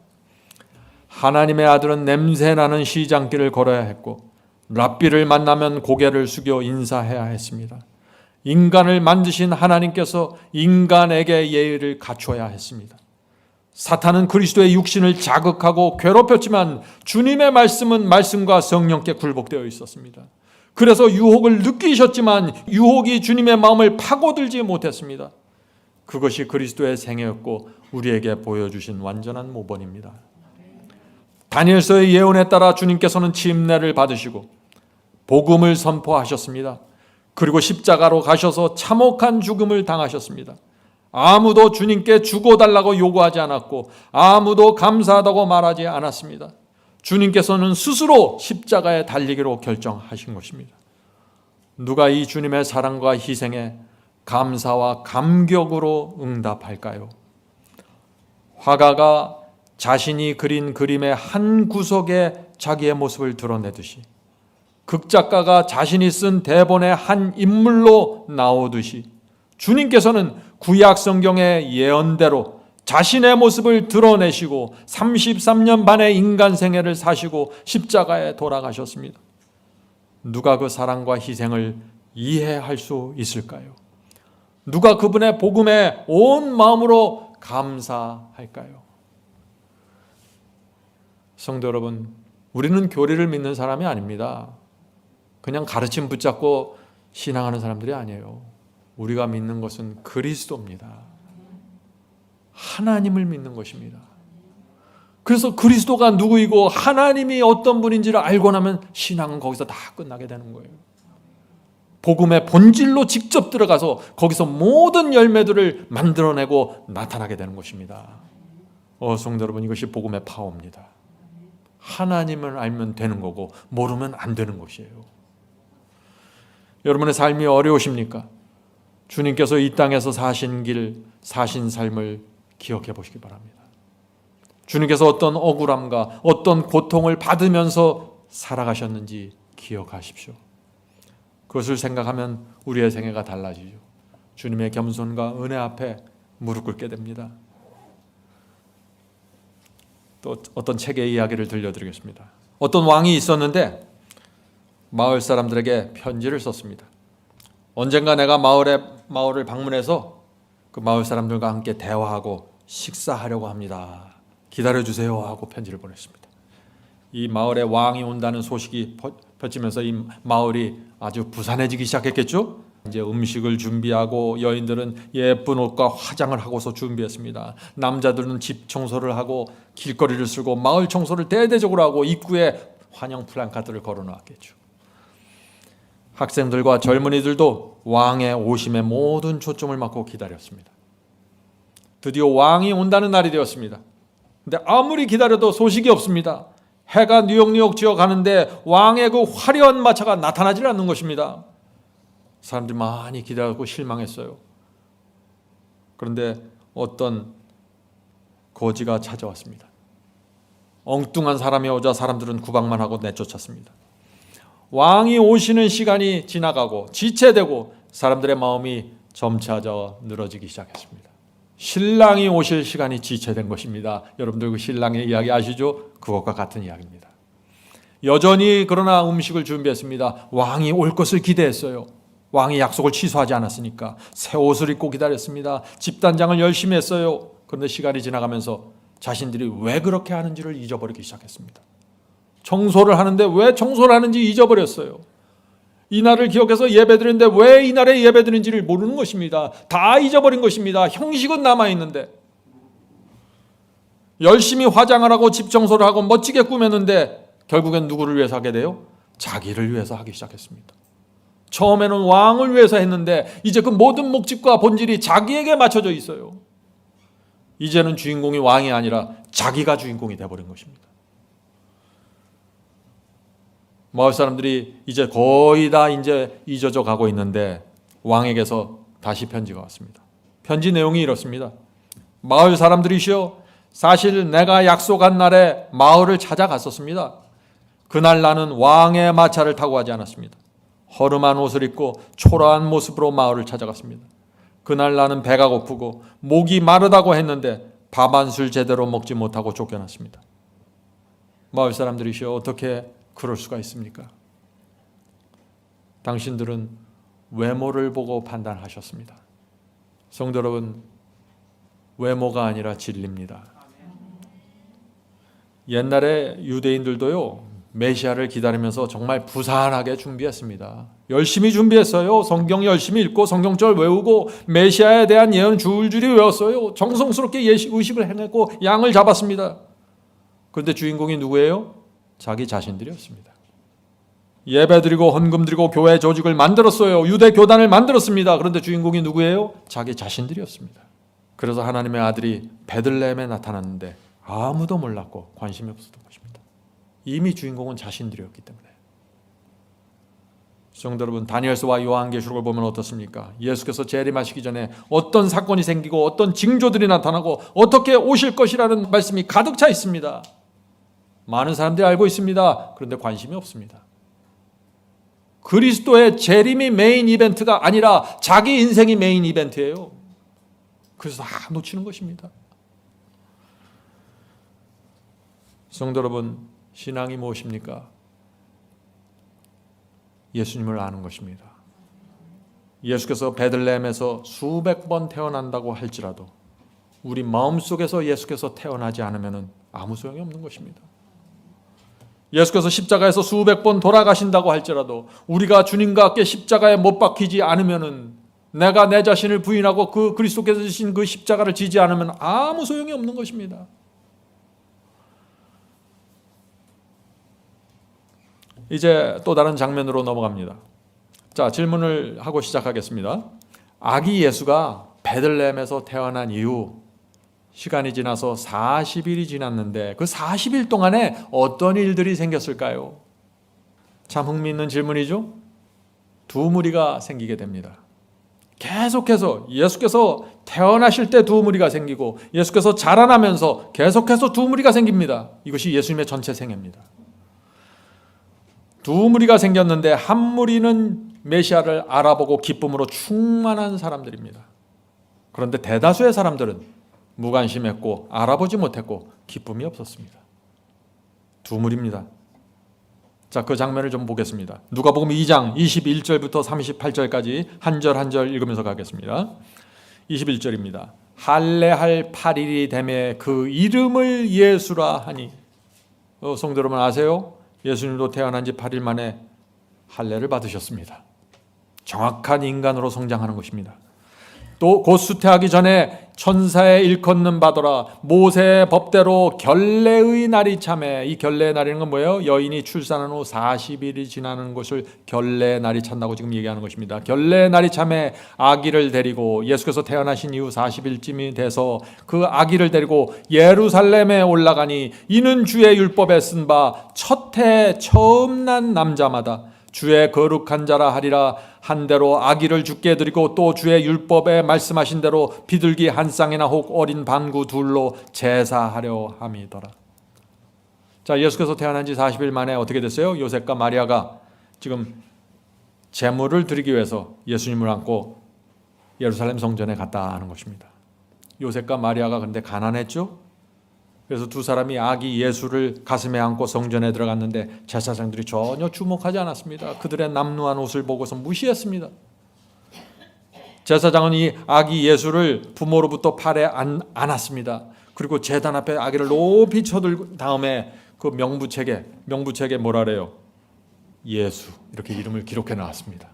Speaker 1: 하나님의 아들은 냄새나는 시장길을 걸어야 했고 랍비를 만나면 고개를 숙여 인사해야 했습니다. 인간을 만드신 하나님께서 인간에게 예의를 갖춰야 했습니다. 사탄은 그리스도의 육신을 자극하고 괴롭혔지만 주님의 말씀은 말씀과 성령께 굴복되어 있었습니다. 그래서 유혹을 느끼셨지만 유혹이 주님의 마음을 파고들지 못했습니다. 그것이 그리스도의 생애였고 우리에게 보여주신 완전한 모범입니다. 다니엘서의 예언에 따라 주님께서는 침례를 받으시고 복음을 선포하셨습니다. 그리고 십자가로 가셔서 참혹한 죽음을 당하셨습니다. 아무도 주님께 죽어달라고 요구하지 않았고 아무도 감사하다고 말하지 않았습니다. 주님께서는 스스로 십자가에 달리기로 결정하신 것입니다. 누가 이 주님의 사랑과 희생에 감사와 감격으로 응답할까요? 화가가 자신이 그린 그림의 한 구석에 자기의 모습을 드러내듯이 극작가가 자신이 쓴 대본의 한 인물로 나오듯이 주님께서는 구약 성경의 예언대로 자신의 모습을 드러내시고 33년 반의 인간 생애를 사시고 십자가에 돌아가셨습니다. 누가 그 사랑과 희생을 이해할 수 있을까요? 누가 그분의 복음에 온 마음으로 감사할까요? 성도 여러분, 우리는 교리를 믿는 사람이 아닙니다. 그냥 가르침 붙잡고 신앙하는 사람들이 아니에요. 우리가 믿는 것은 그리스도입니다. 하나님을 믿는 것입니다. 그래서 그리스도가 누구이고 하나님이 어떤 분인지를 알고 나면 신앙은 거기서 다 끝나게 되는 거예요. 복음의 본질로 직접 들어가서 거기서 모든 열매들을 만들어내고 나타나게 되는 것입니다. 성도 여러분, 이것이 복음의 파워입니다. 하나님을 알면 되는 거고 모르면 안 되는 것이에요. 여러분의 삶이 어려우십니까? 주님께서 이 땅에서 사신 길, 사신 삶을 기억해 보시기 바랍니다. 주님께서 어떤 억울함과 어떤 고통을 받으면서 살아가셨는지 기억하십시오. 그것을 생각하면 우리의 생애가 달라지죠. 주님의 겸손과 은혜 앞에 무릎 꿇게 됩니다. 또 어떤 책의 이야기를 들려드리겠습니다. 어떤 왕이 있었는데 마을 사람들에게 편지를 썼습니다. 언젠가 내가 마을을 방문해서 그 마을 사람들과 함께 대화하고 식사하려고 합니다. 기다려주세요 하고 편지를 보냈습니다. 이 마을에 왕이 온다는 소식이 퍼지면서 이 마을이 아주 부산해지기 시작했겠죠. 이제 음식을 준비하고 여인들은 예쁜 옷과 화장을 하고서 준비했습니다. 남자들은 집 청소를 하고 길거리를 쓸고 마을 청소를 대대적으로 하고 입구에 환영 플랜카드를 걸어놓았겠죠. 학생들과 젊은이들도 왕의 오심에 모든 초점을 맞고 기다렸습니다. 드디어 왕이 온다는 날이 되었습니다. 근데 아무리 기다려도 소식이 없습니다. 해가 뉴욕뉴욕 지어가는데 왕의 그 화려한 마차가 나타나질 않는 것입니다. 사람들이 많이 기다렸고 실망했어요. 그런데 어떤 거지가 찾아왔습니다. 엉뚱한 사람이 오자 사람들은 구박만 하고 내쫓았습니다. 왕이 오시는 시간이 지나가고 지체되고 사람들의 마음이 점차 늘어지기 시작했습니다. 신랑이 오실 시간이 지체된 것입니다. 여러분들 그 신랑의 이야기 아시죠? 그것과 같은 이야기입니다. 여전히 그러나 음식을 준비했습니다. 왕이 올 것을 기대했어요. 왕이 약속을 취소하지 않았으니까 새 옷을 입고 기다렸습니다. 집단장을 열심히 했어요. 그런데 시간이 지나가면서 자신들이 왜 그렇게 하는지를 잊어버리기 시작했습니다. 청소를 하는데 왜 청소를 하는지 잊어버렸어요. 이날을 기억해서 예배드리는데 왜 이날에 예배드리는지를 모르는 것입니다. 다 잊어버린 것입니다. 형식은 남아있는데 열심히 화장을 하고 집 청소를 하고 멋지게 꾸몄는데 결국엔 누구를 위해서 하게 돼요? 자기를 위해서 하기 시작했습니다. 처음에는 왕을 위해서 했는데 이제 그 모든 목적과 본질이 자기에게 맞춰져 있어요. 이제는 주인공이 왕이 아니라 자기가 주인공이 되어버린 것입니다. 마을 사람들이 이제 거의 다 이제 잊어져 가고 있는데 왕에게서 다시 편지가 왔습니다. 편지 내용이 이렇습니다. 마을 사람들이시여, 사실 내가 약속한 날에 마을을 찾아갔었습니다. 그날 나는 왕의 마차를 타고 가지 않았습니다. 허름한 옷을 입고 초라한 모습으로 마을을 찾아갔습니다. 그날 나는 배가 고프고 목이 마르다고 했는데 밥 한 술 제대로 먹지 못하고 쫓겨났습니다. 마을 사람들이시여, 어떻게 그럴 수가 있습니까? 당신들은 외모를 보고 판단하셨습니다. 성도 여러분, 외모가 아니라 진리입니다. 옛날에 유대인들도요, 메시아를 기다리면서 정말 부산하게 준비했습니다. 열심히 준비했어요. 성경 열심히 읽고 성경절 외우고 메시아에 대한 예언 줄줄이 외웠어요. 정성스럽게 의식을 행했고 양을 잡았습니다. 그런데 주인공이 누구예요? 자기 자신들이었습니다. 예배드리고 헌금드리고 교회 조직을 만들었어요. 유대 교단을 만들었습니다. 그런데 주인공이 누구예요? 자기 자신들이었습니다. 그래서 하나님의 아들이 베들레헴에 나타났는데 아무도 몰랐고 관심이 없었던 것입니다. 이미 주인공은 자신들이었기 때문에. 성도 여러분, 다니엘서와 요한계시록을 보면 어떻습니까? 예수께서 재림하시기 전에 어떤 사건이 생기고 어떤 징조들이 나타나고 어떻게 오실 것이라는 말씀이 가득 차 있습니다. 많은 사람들이 알고 있습니다. 그런데 관심이 없습니다. 그리스도의 재림이 메인 이벤트가 아니라 자기 인생이 메인 이벤트예요. 그래서 다 놓치는 것입니다. 성도 여러분, 신앙이 무엇입니까? 예수님을 아는 것입니다. 예수께서 베들레헴에서 수백 번 태어난다고 할지라도 우리 마음속에서 예수께서 태어나지 않으면 아무 소용이 없는 것입니다. 예수께서 십자가에서 수백 번 돌아가신다고 할지라도 우리가 주님과 함께 십자가에 못 박히지 않으면, 내가 내 자신을 부인하고 그 그리스도께서 지신 그 십자가를 지지 않으면 아무 소용이 없는 것입니다. 이제 또 다른 장면으로 넘어갑니다. 자, 질문을 하고 시작하겠습니다. 아기 예수가 베들레헴에서 태어난 이후 시간이 지나서 40일이 지났는데 그 40일 동안에 어떤 일들이 생겼을까요? 참 흥미있는 질문이죠. 두 무리가 생기게 됩니다. 계속해서 예수께서 태어나실 때 두 무리가 생기고 예수께서 자라나면서 계속해서 두 무리가 생깁니다. 이것이 예수님의 전체 생애입니다. 두 무리가 생겼는데 한 무리는 메시아를 알아보고 기쁨으로 충만한 사람들입니다. 그런데 대다수의 사람들은 무관심했고 알아보지 못했고 기쁨이 없었습니다. 두 무리입니다. 자, 그 장면을 좀 보겠습니다. 누가복음 2장 21절부터 38절까지 한 절 한 절 읽으면서 가겠습니다. 21절입니다. 할례할 8일이 되매 그 이름을 예수라 하니. 성도 여러분 아세요? 예수님도 태어난 지 8일 만에 할례를 받으셨습니다. 정확한 인간으로 성장하는 것입니다. 또 곧 수태하기 전에 천사의 일컫는 바더라. 모세의 법대로 결례의 날이 참에. 이 결례의 날이라는 건 뭐예요? 여인이 출산한 후 40일이 지나는 것을 결례의 날이 찬다고 지금 얘기하는 것입니다. 결례의 날이 참에 아기를 데리고, 예수께서 태어나신 이후 40일쯤이 돼서 그 아기를 데리고 예루살렘에 올라가니, 이는 주의 율법에 쓴 바 첫 해 처음 난 남자마다 주의 거룩한 자라 하리라. 한 대로 아기를 죽게 드리고 또 주의 율법에 말씀하신 대로 비둘기 한 쌍이나 혹 어린 방구 둘로 제사하려 함이더라. 자, 예수께서 태어난 지 40일 만에 어떻게 됐어요? 요셉과 마리아가 지금 제물을 드리기 위해서 예수님을 안고 예루살렘 성전에 갔다 하는 것입니다. 요셉과 마리아가 그런데 가난했죠? 그래서 두 사람이 아기 예수를 가슴에 안고 성전에 들어갔는데 제사장들이 전혀 주목하지 않았습니다. 그들의 남루한 옷을 보고서 무시했습니다. 제사장은 이 아기 예수를 부모로부터 팔에 안았습니다. 그리고 제단 앞에 아기를 높이 쳐들고 다음에 그 명부책에 뭐라래요? 예수, 이렇게 이름을 기록해 놨습니다.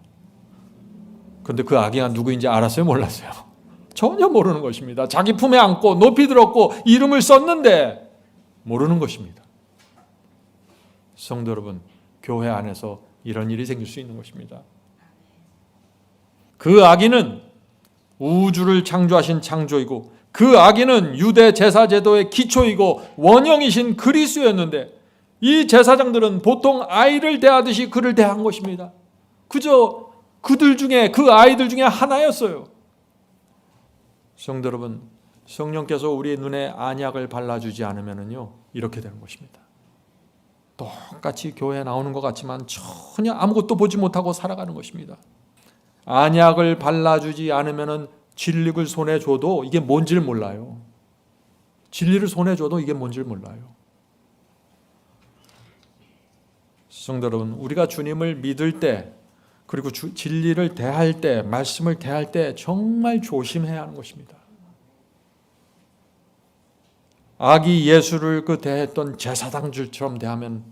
Speaker 1: 그런데 그 아기가 누구인지 알았어요? 몰랐어요? 전혀 모르는 것입니다. 자기 품에 안고 높이 들었고 이름을 썼는데 모르는 것입니다. 성도 여러분, 교회 안에서 이런 일이 생길 수 있는 것입니다. 그 아기는 우주를 창조하신 창조이고, 그 아기는 유대 제사 제도의 기초이고 원형이신 그리스도였는데, 이 제사장들은 보통 아이를 대하듯이 그를 대한 것입니다. 그저 그들 중에, 그 아이들 중에 하나였어요. 성도 여러분, 성령께서 우리의 눈에 안약을 발라주지 않으면요 이렇게 되는 것입니다. 똑같이 교회에 나오는 것 같지만 전혀 아무것도 보지 못하고 살아가는 것입니다. 안약을 발라주지 않으면 진리를 손에 줘도 이게 뭔지를 몰라요. 진리를 손에 줘도 이게 뭔지를 몰라요. 성도 여러분, 우리가 주님을 믿을 때, 그리고 진리를 대할 때, 말씀을 대할 때 정말 조심해야 하는 것입니다. 아기 예수를 그 대했던 제사장들처럼 대하면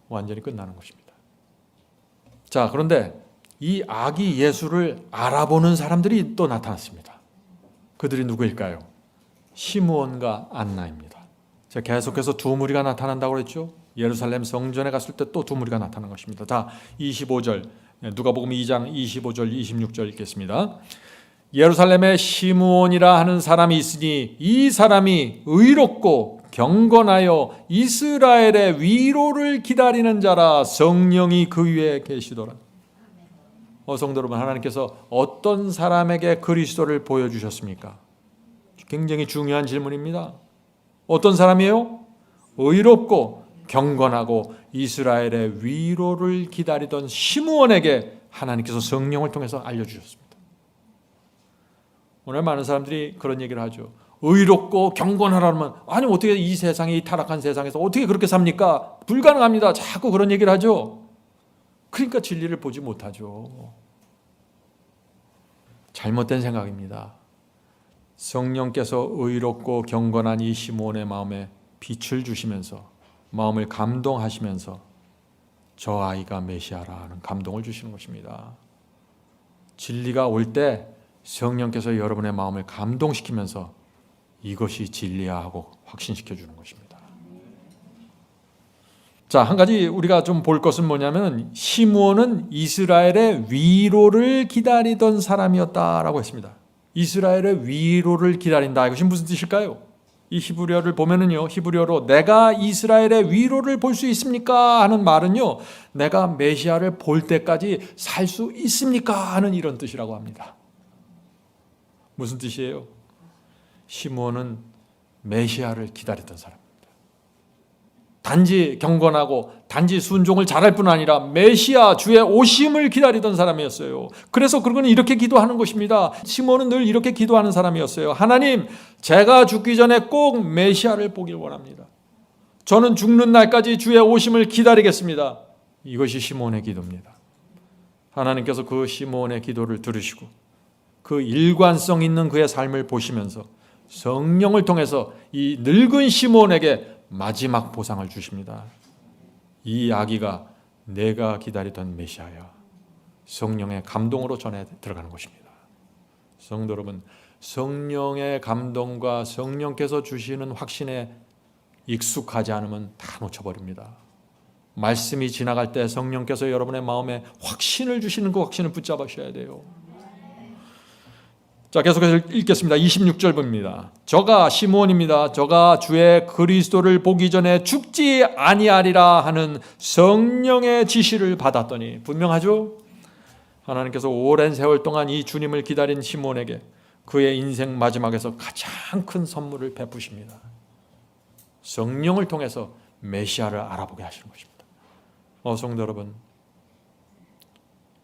Speaker 1: 완전히 끝나는 것입니다. 자, 그런데 이 아기 예수를 알아보는 사람들이 또 나타났습니다. 그들이 누구일까요? 시므온과 안나입니다. 제가 계속해서 두 무리가 나타난다고 그랬죠? 예루살렘 성전에 갔을 때 또 두 무리가 나타난 것입니다. 자, 25절, 누가복음 2장 25절 26절 읽겠습니다. 예루살렘에 시므온이라 하는 사람이 있으니 이 사람이 의롭고 경건하여 이스라엘의 위로를 기다리는 자라. 성령이 그 위에 계시더라. 성도 여러분, 하나님께서 어떤 사람에게 그리스도를 보여주셨습니까? 굉장히 중요한 질문입니다. 어떤 사람이에요? 의롭고 경건하고 이스라엘의 위로를 기다리던 시므온에게 하나님께서 성령을 통해서 알려주셨습니다. 오늘 많은 사람들이 그런 얘기를 하죠. 의롭고 경건하라면, 아니 어떻게 이 세상에, 이 타락한 세상에서 어떻게 그렇게 삽니까? 불가능합니다. 자꾸 그런 얘기를 하죠. 그러니까 진리를 보지 못하죠. 잘못된 생각입니다. 성령께서 의롭고 경건한 이 시므온의 마음에 빛을 주시면서, 마음을 감동하시면서 저 아이가 메시아라는 감동을 주시는 것입니다. 진리가 올 때 성령께서 여러분의 마음을 감동시키면서 이것이 진리야 하고 확신시켜 주는 것입니다. 자, 한 가지 우리가 좀 볼 것은 뭐냐면, 시므온은 이스라엘의 위로를 기다리던 사람이었다라고 했습니다. 이스라엘의 위로를 기다린다. 이것이 무슨 뜻일까요? 이 히브리어를 보면은요, 히브리어로 내가 이스라엘의 위로를 볼 수 있습니까? 하는 말은요, 내가 메시아를 볼 때까지 살 수 있습니까? 하는 이런 뜻이라고 합니다. 무슨 뜻이에요? 시므온은 메시아를 기다렸던 사람입니다. 단지 경건하고 단지 순종을 잘할 뿐 아니라 메시아 주의 오심을 기다리던 사람이었어요. 그래서 그는 이렇게 기도하는 것입니다. 시므온은 늘 이렇게 기도하는 사람이었어요. 하나님, 제가 죽기 전에 꼭 메시아를 보길 원합니다. 저는 죽는 날까지 주의 오심을 기다리겠습니다. 이것이 시므온의 기도입니다. 하나님께서 그 시므온의 기도를 들으시고 그 일관성 있는 그의 삶을 보시면서 성령을 통해서 이 늙은 시므온에게 마지막 보상을 주십니다. 이 아기가 내가 기다리던 메시아야. 성령의 감동으로 전해 들어가는 것입니다. 성도 여러분, 성령의 감동과 성령께서 주시는 확신에 익숙하지 않으면 다 놓쳐버립니다. 말씀이 지나갈 때 성령께서 여러분의 마음에 확신을 주시는 그 확신을 붙잡으셔야 돼요. 자, 계속해서 읽겠습니다. 26절 봅니다. 저가 시므온입니다. 저가 주의 그리스도를 보기 전에 죽지 아니하리라 하는 성령의 지시를 받았더니, 분명하죠? 하나님께서 오랜 세월 동안 이 주님을 기다린 시므온에게 그의 인생 마지막에서 가장 큰 선물을 베푸십니다. 성령을 통해서 메시아를 알아보게 하시는 것입니다. 성도 여러분,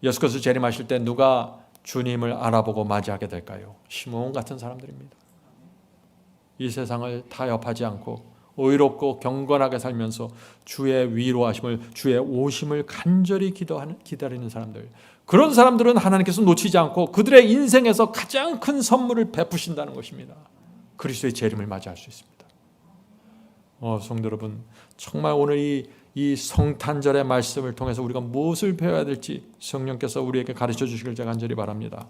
Speaker 1: 예수께서 재림하실 때 누가 주님을 알아보고 맞이하게 될까요? 시므온 같은 사람들입니다. 이 세상을 타협하지 않고 의롭고 경건하게 살면서 주의 위로하심을, 주의 오심을 간절히 기다리는 사람들, 그런 사람들은 하나님께서 놓치지 않고 그들의 인생에서 가장 큰 선물을 베푸신다는 것입니다. 그리스도의 재림을 맞이할 수 있습니다. 성도 여러분, 정말 오늘 이 성탄절의 말씀을 통해서 우리가 무엇을 배워야 될지 성령께서 우리에게 가르쳐 주시길 제가 간절히 바랍니다.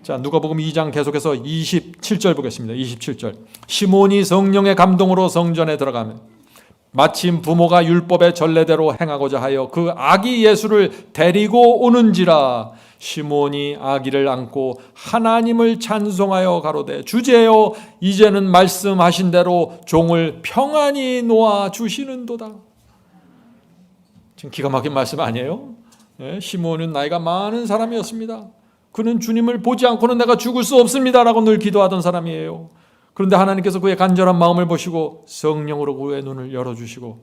Speaker 1: 자, 누가복음 2장 계속해서 27절 보겠습니다. 27절. 시몬이 성령의 감동으로 성전에 들어가면 마침 부모가 율법의 전례대로 행하고자 하여 그 아기 예수를 데리고 오는지라. 시몬이 아기를 안고 하나님을 찬송하여 가로되, 주제여 이제는 말씀하신 대로 종을 평안히 놓아 주시는도다. 지금 기가 막힌 말씀 아니에요? 시몬은 나이가 많은 사람이었습니다. 그는 주님을 보지 않고는 내가 죽을 수 없습니다라고 늘 기도하던 사람이에요. 그런데 하나님께서 그의 간절한 마음을 보시고 성령으로 그의 눈을 열어주시고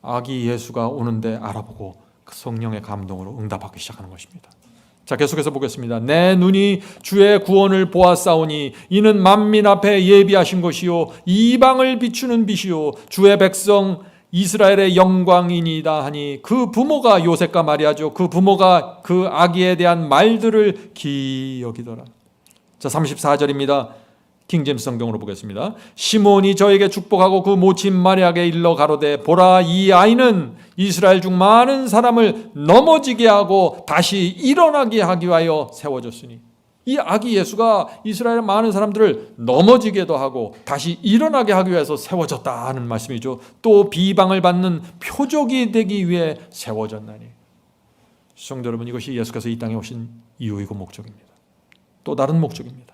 Speaker 1: 아기 예수가 오는데 알아보고 그 성령의 감동으로 응답하기 시작하는 것입니다. 자, 계속해서 보겠습니다. 내 눈이 주의 구원을 보았사오니 이는 만민 앞에 예비하신 것이요 이방을 비추는 빛이요 주의 백성 이스라엘의 영광이니이다 하니, 그 부모가 요셉과 마리아죠. 그 부모가 그 아기에 대한 말들을 기여기더라. 자, 34절입니다. 킹제임스 성경으로 보겠습니다. 시몬이 저에게 축복하고 그 모친 마리아에게 일러 가로되, 보라, 이 아이는 이스라엘 중 많은 사람을 넘어지게 하고 다시 일어나게 하기 위하여 세워졌으니, 이 아기 예수가 이스라엘 많은 사람들을 넘어지게도 하고 다시 일어나게 하기 위해서 세워졌다 하는 말씀이죠. 또 비방을 받는 표적이 되기 위해 세워졌나니. 성도 여러분, 이것이 예수께서 이 땅에 오신 이유이고 목적입니다. 또 다른 목적입니다.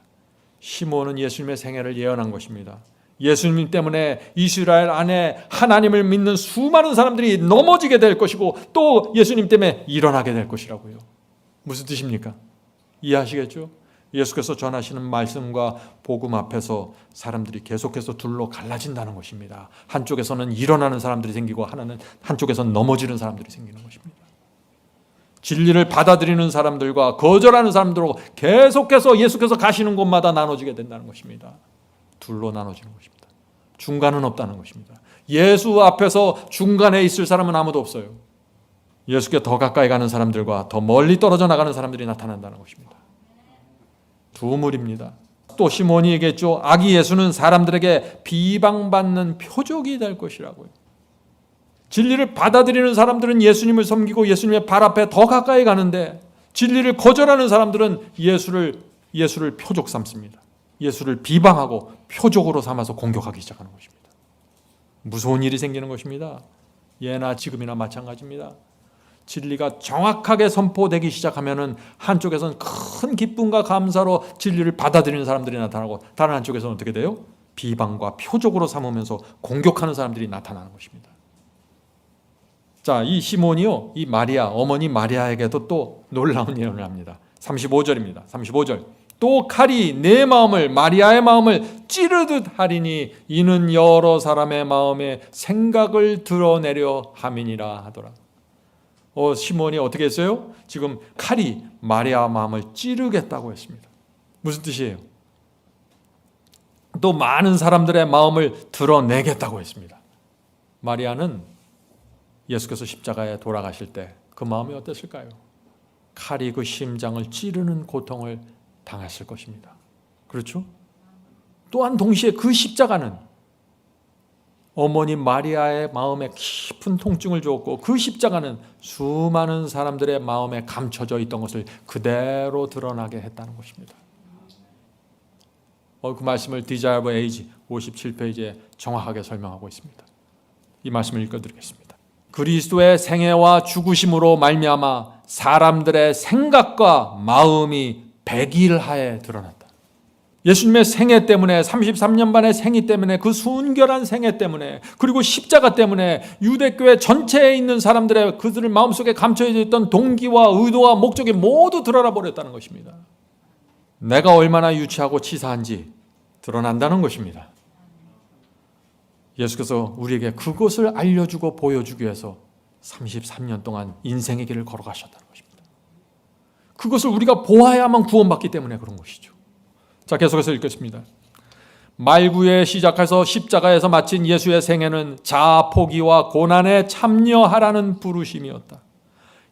Speaker 1: 시몬은 예수님의 생애를 예언한 것입니다. 예수님 때문에 이스라엘 안에 하나님을 믿는 수많은 사람들이 넘어지게 될 것이고 또 예수님 때문에 일어나게 될 것이라고요. 무슨 뜻입니까? 이해하시겠죠? 예수께서 전하시는 말씀과 복음 앞에서 사람들이 계속해서 둘로 갈라진다는 것입니다. 한쪽에서는 일어나는 사람들이 생기고 한쪽에서는 넘어지는 사람들이 생기는 것입니다. 진리를 받아들이는 사람들과 거절하는 사람들로 계속해서 예수께서 가시는 곳마다 나눠지게 된다는 것입니다. 둘로 나눠지는 것입니다. 중간은 없다는 것입니다. 예수 앞에서 중간에 있을 사람은 아무도 없어요. 예수께 더 가까이 가는 사람들과 더 멀리 떨어져 나가는 사람들이 나타난다는 것입니다. 두물입니다. 또 시몬이 얘기했죠. 아기 예수는 사람들에게 비방받는 표적이 될 것이라고요. 진리를 받아들이는 사람들은 예수님을 섬기고 예수님의 발 앞에 더 가까이 가는데, 진리를 거절하는 사람들은 예수를 표적 삼습니다. 예수를 비방하고 표적으로 삼아서 공격하기 시작하는 것입니다. 무서운 일이 생기는 것입니다. 예나 지금이나 마찬가지입니다. 진리가 정확하게 선포되기 시작하면은 한쪽에서는 큰 기쁨과 감사로 진리를 받아들이는 사람들이 나타나고, 다른 한쪽에서는 어떻게 돼요? 비방과 표적으로 삼으면서 공격하는 사람들이 나타나는 것입니다. 자, 이 시몬이요, 이 마리아, 어머니 마리아에게도 또 놀라운 예언을 합니다. 35절입니다. 35절. 또 칼이 내 마음을, 마리아의 마음을 찌르듯 하리니 이는 여러 사람의 마음에 생각을 드러내려 함이니라 하더라. 시몬이 어떻게 했어요? 지금 칼이 마리아 마음을 찌르겠다고 했습니다. 무슨 뜻이에요? 또 많은 사람들의 마음을 드러내겠다고 했습니다. 마리아는 예수께서 십자가에 돌아가실 때 그 마음이 어땠을까요? 칼이 그 심장을 찌르는 고통을 당했을 것입니다. 그렇죠? 또한 동시에 그 십자가는 어머니 마리아의 마음에 깊은 통증을 주었고, 그 십자가는 수많은 사람들의 마음에 감춰져 있던 것을 그대로 드러나게 했다는 것입니다. 그 말씀을 Desire of Age 57페이지에 정확하게 설명하고 있습니다. 이 말씀을 읽어드리겠습니다. 그리스도의 생애와 죽으심으로 말미암아 사람들의 생각과 마음이 백일하에 드러났다. 예수님의 생애 때문에, 33년 반의 생애 때문에, 그 순결한 생애 때문에, 그리고 십자가 때문에 유대교회 전체에 있는 사람들의 그들의 마음속에 감춰져 있던 동기와 의도와 목적이 모두 드러나 버렸다는 것입니다. 내가 얼마나 유치하고 치사한지 드러난다는 것입니다. 예수께서 우리에게 그것을 알려주고 보여주기 위해서 33년 동안 인생의 길을 걸어가셨다는 것입니다. 그것을 우리가 보아야만 구원받기 때문에 그런 것이죠. 자, 계속해서 읽겠습니다. 말구에 시작해서 십자가에서 마친 예수의 생애는 자아 포기와 고난에 참여하라는 부르심이었다.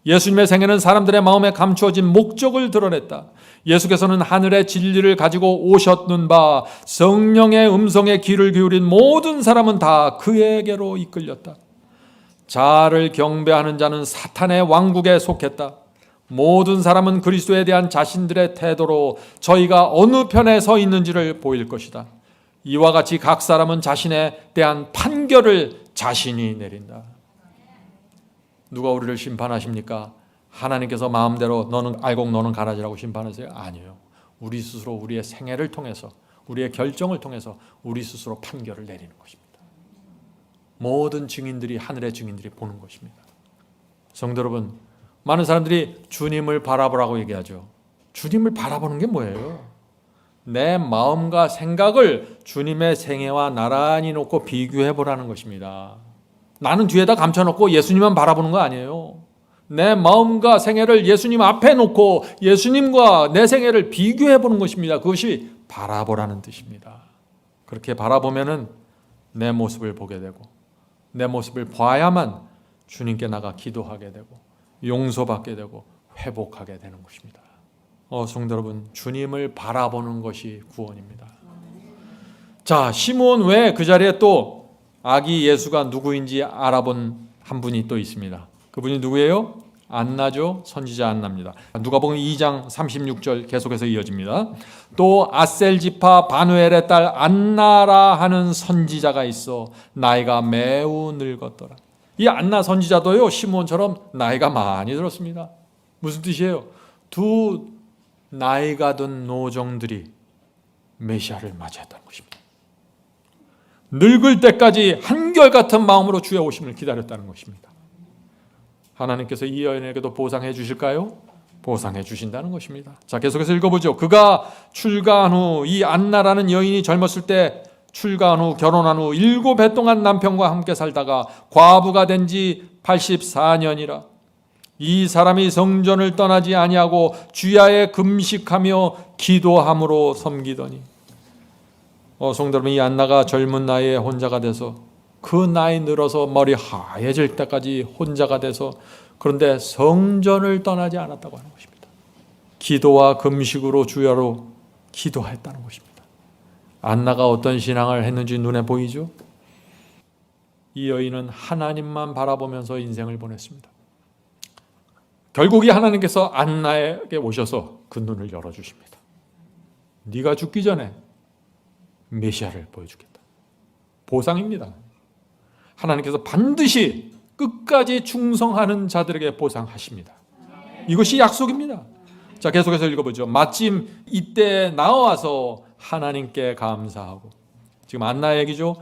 Speaker 1: 예수님의 생애는 사람들의 마음에 감추어진 목적을 드러냈다. 예수께서는 하늘의 진리를 가지고 오셨는 바 성령의 음성에 귀를 기울인 모든 사람은 다 그에게로 이끌렸다. 자아를 경배하는 자는 사탄의 왕국에 속했다. 모든 사람은 그리스도에 대한 자신들의 태도로 저희가 어느 편에 서 있는지를 보일 것이다. 이와 같이 각 사람은 자신에 대한 판결을 자신이 내린다. 누가 우리를 심판하십니까? 하나님께서 마음대로 너는 알곡 너는 가라지라고 심판하세요? 아니에요. 우리 스스로 우리의 생애를 통해서, 우리의 결정을 통해서 우리 스스로 판결을 내리는 것입니다. 모든 증인들이, 하늘의 증인들이 보는 것입니다. 성도 여러분, 많은 사람들이 주님을 바라보라고 얘기하죠. 주님을 바라보는 게 뭐예요? 내 마음과 생각을 주님의 생애와 나란히 놓고 비교해 보라는 것입니다. 나는 뒤에다 감춰놓고 예수님만 바라보는 거 아니에요. 내 마음과 생애를 예수님 앞에 놓고 예수님과 내 생애를 비교해 보는 것입니다. 그것이 바라보라는 뜻입니다. 그렇게 바라보면은 내 모습을 보게 되고, 내 모습을 봐야만 주님께 나가 기도하게 되고 용서받게 되고 회복하게 되는 것입니다. 성도 여러분, 주님을 바라보는 것이 구원입니다. 자, 시므온 외에 그 자리에 또 아기 예수가 누구인지 알아본 한 분이 또 있습니다. 그분이 누구예요? 안나죠. 선지자 안나입니다. 누가복음 2장 36절 계속해서 이어집니다. 또 아셀지파 바누엘의 딸 안나라 하는 선지자가 있어 나이가 매우 늙었더라. 이 안나 선지자도요, 시므온처럼 나이가 많이 들었습니다. 무슨 뜻이에요? 두 나이가 든 노정들이 메시아를 맞이했다는 것입니다. 늙을 때까지 한결같은 마음으로 주의 오심을 기다렸다는 것입니다. 하나님께서 이 여인에게도 보상해 주실까요? 보상해 주신다는 것입니다. 자, 계속해서 읽어보죠. 그가 출가한 후, 이 안나라는 여인이 젊었을 때 출가한 후, 결혼한 후 7해 동안 남편과 함께 살다가 과부가 된 지 84년이라. 이 사람이 성전을 떠나지 아니하고 주야에 금식하며 기도함으로 섬기더니. 성도 여러분, 이 안나가 젊은 나이에 혼자가 돼서, 그 나이 늘어서 머리 하얘질 때까지 혼자가 돼서, 그런데 성전을 떠나지 않았다고 하는 것입니다. 기도와 금식으로 주야로 기도했다는 것입니다. 안나가 어떤 신앙을 했는지 눈에 보이죠? 이 여인은 하나님만 바라보면서 인생을 보냈습니다. 결국 이 하나님께서 안나에게 오셔서 그 눈을 열어주십니다. 네가 죽기 전에 메시아를 보여주겠다. 보상입니다. 하나님께서 반드시 끝까지 충성하는 자들에게 보상하십니다. 이것이 약속입니다. 자, 계속해서 읽어보죠. 마침 이때 나와서 하나님께 감사하고, 지금 안나 얘기죠.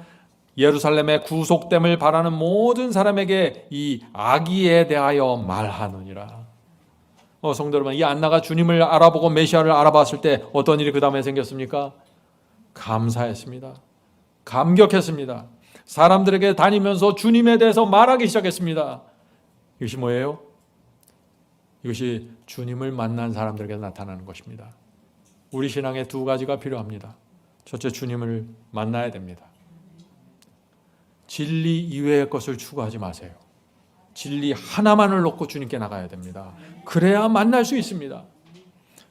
Speaker 1: 예루살렘의 구속됨을 바라는 모든 사람에게 이 아기에 대하여 말하느니라. 성도 여러분, 이 안나가 주님을 알아보고 메시아를 알아봤을 때 어떤 일이 그 다음에 생겼습니까? 감사했습니다. 감격했습니다. 사람들에게 다니면서 주님에 대해서 말하기 시작했습니다. 이것이 뭐예요? 이것이 주님을 만난 사람들에게 나타나는 것입니다. 우리 신앙에 두 가지가 필요합니다. 첫째, 주님을 만나야 됩니다. 진리 이외의 것을 추구하지 마세요. 진리 하나만을 놓고 주님께 나가야 됩니다. 그래야 만날 수 있습니다.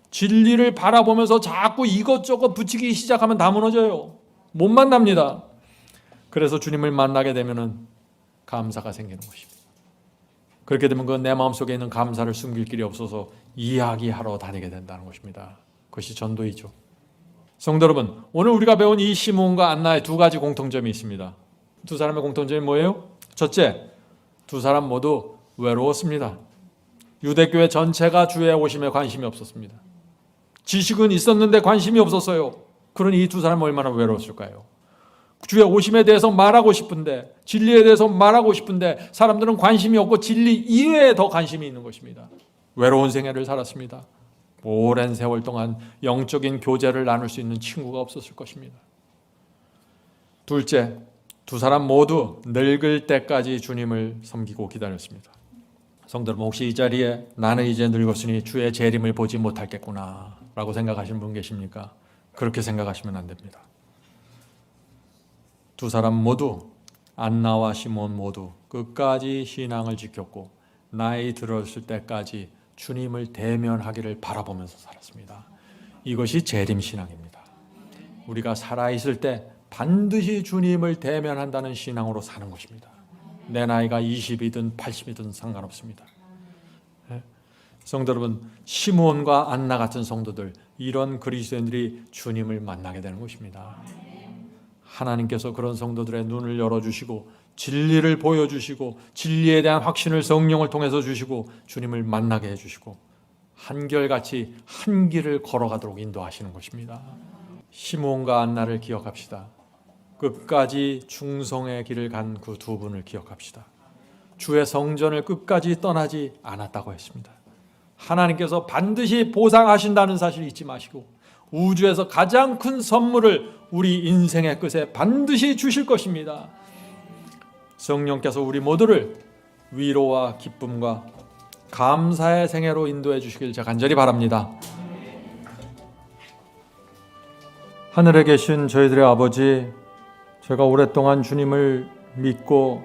Speaker 1: 진리를 바라보면서 자꾸 이것저것 붙이기 시작하면 다 무너져요. 못 만납니다. 그래서 주님을 만나게 되면 감사가 생기는 것입니다. 그렇게 되면 그 내 마음속에 있는 감사를 숨길 길이 없어서 이야기하러 다니게 된다는 것입니다. 그것이 전도이죠. 성도 여러분, 오늘 우리가 배운 이 시므온과 안나의 두 가지 공통점이 있습니다. 두 사람의 공통점이 뭐예요? 첫째, 두 사람 모두 외로웠습니다. 유대교회 전체가 주의 오심에 관심이 없었습니다. 지식은 있었는데 관심이 없었어요. 그러니 이 두 사람은 얼마나 외로웠을까요? 주의 오심에 대해서 말하고 싶은데, 진리에 대해서 말하고 싶은데 사람들은 관심이 없고 진리 이외에 더 관심이 있는 것입니다. 외로운 생애를 살았습니다. 오랜 세월 동안 영적인 교제를 나눌 수 있는 친구가 없었을 것입니다. 둘째, 두 사람 모두 늙을 때까지 주님을 섬기고 기다렸습니다. 성도 여러분, 혹시 이 자리에 나는 이제 늙었으니 주의 재림을 보지 못하겠구나 라고 생각하시는 분 계십니까? 그렇게 생각하시면 안 됩니다. 두 사람 모두, 안나와 시몬 모두 끝까지 신앙을 지켰고 나이 들었을 때까지 주님을 대면하기를 바라보면서 살았습니다. 이것이 재림신앙입니다. 우리가 살아있을 때 반드시 주님을 대면한다는 신앙으로 사는 것입니다. 내 나이가 20이든 80이든 상관없습니다. 성도 여러분, 시므온과 안나 같은 성도들, 이런 그리스도인들이 주님을 만나게 되는 것입니다. 하나님께서 그런 성도들의 눈을 열어주시고 진리를 보여주시고 진리에 대한 확신을 성령을 통해서 주시고 주님을 만나게 해주시고 한결같이 한 길을 걸어가도록 인도하시는 것입니다. 시므온과 안나를 기억합시다. 끝까지 충성의 길을 간 그 두 분을 기억합시다. 주의 성전을 끝까지 떠나지 않았다고 했습니다. 하나님께서 반드시 보상하신다는 사실을 잊지 마시고 우주에서 가장 큰 선물을 우리 인생의 끝에 반드시 주실 것입니다. 성령께서 우리 모두를 위로와 기쁨과 감사의 생애로 인도해 주시길 제가 간절히 바랍니다. 하늘에 계신 저희들의 아버지, 제가 오랫동안 주님을 믿고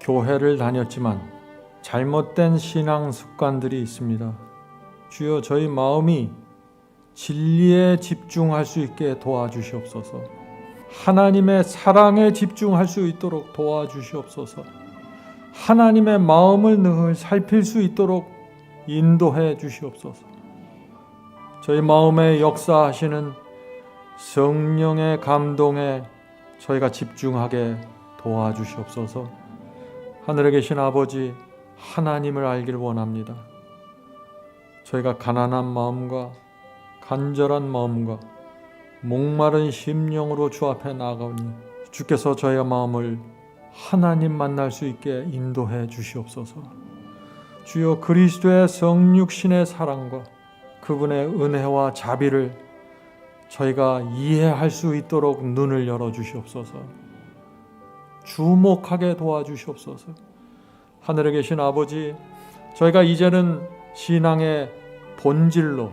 Speaker 1: 교회를 다녔지만 잘못된 신앙 습관들이 있습니다. 주여, 저희 마음이 진리에 집중할 수 있게 도와주시옵소서. 하나님의 사랑에 집중할 수 있도록 도와주시옵소서. 하나님의 마음을 늘 살필 수 있도록 인도해 주시옵소서. 저희 마음에 역사하시는 성령의 감동에 저희가 집중하게 도와주시옵소서. 하늘에 계신 아버지, 하나님을 알기를 원합니다. 저희가 가난한 마음과 간절한 마음과 목마른 심령으로 주 앞에 나아가오니 주께서 저희의 마음을 하나님 만날 수 있게 인도해 주시옵소서. 주여, 그리스도의 성육신의 사랑과 그분의 은혜와 자비를 저희가 이해할 수 있도록 눈을 열어 주시옵소서. 주목하게 도와주시옵소서. 하늘에 계신 아버지, 저희가 이제는 신앙의 본질로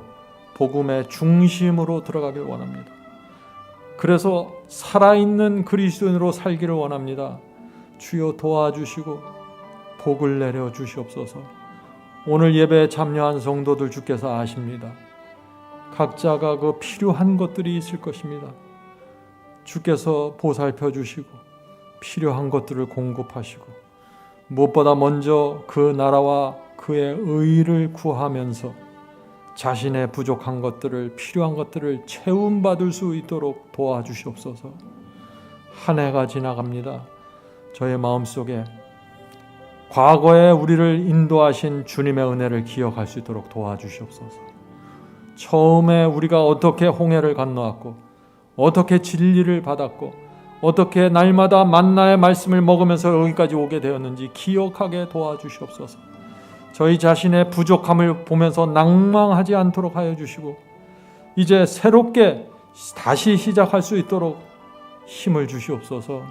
Speaker 1: 복음의 중심으로 들어가길 원합니다. 그래서 살아있는 그리스도인으로 살기를 원합니다. 주여, 도와주시고 복을 내려 주시옵소서. 오늘 예배에 참여한 성도들 주께서 아십니다. 각자가 그 필요한 것들이 있을 것입니다. 주께서 보살펴 주시고 필요한 것들을 공급하시고 무엇보다 먼저 그 나라와 그의 의를 구하면서 자신의 부족한 것들을, 필요한 것들을 채움받을 수 있도록 도와주시옵소서. 한 해가 지나갑니다. 저의 마음속에 과거에 우리를 인도하신 주님의 은혜를 기억할 수 있도록 도와주시옵소서. 처음에 우리가 어떻게 홍해를 건너왔고 어떻게 진리를 받았고 어떻게 날마다 만나의 말씀을 먹으면서 여기까지 오게 되었는지 기억하게 도와주시옵소서. 저희 자신의 부족함을 보면서 낭망하지 않도록 하여 주시고 이제 새롭게 다시 시작할 수 있도록 힘을 주시옵소서.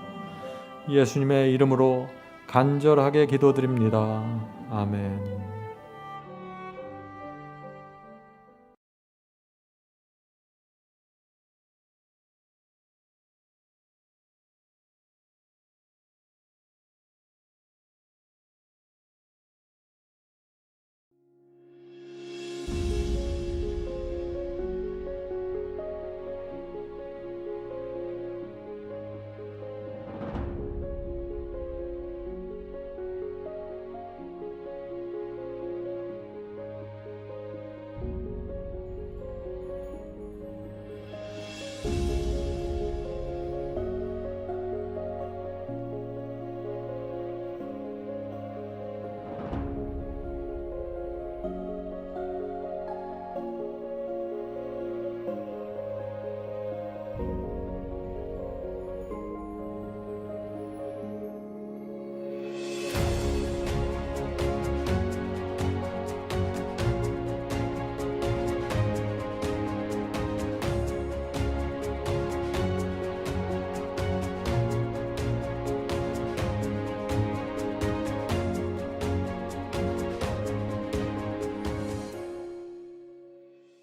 Speaker 1: 예수님의 이름으로 간절하게 기도드립니다. 아멘.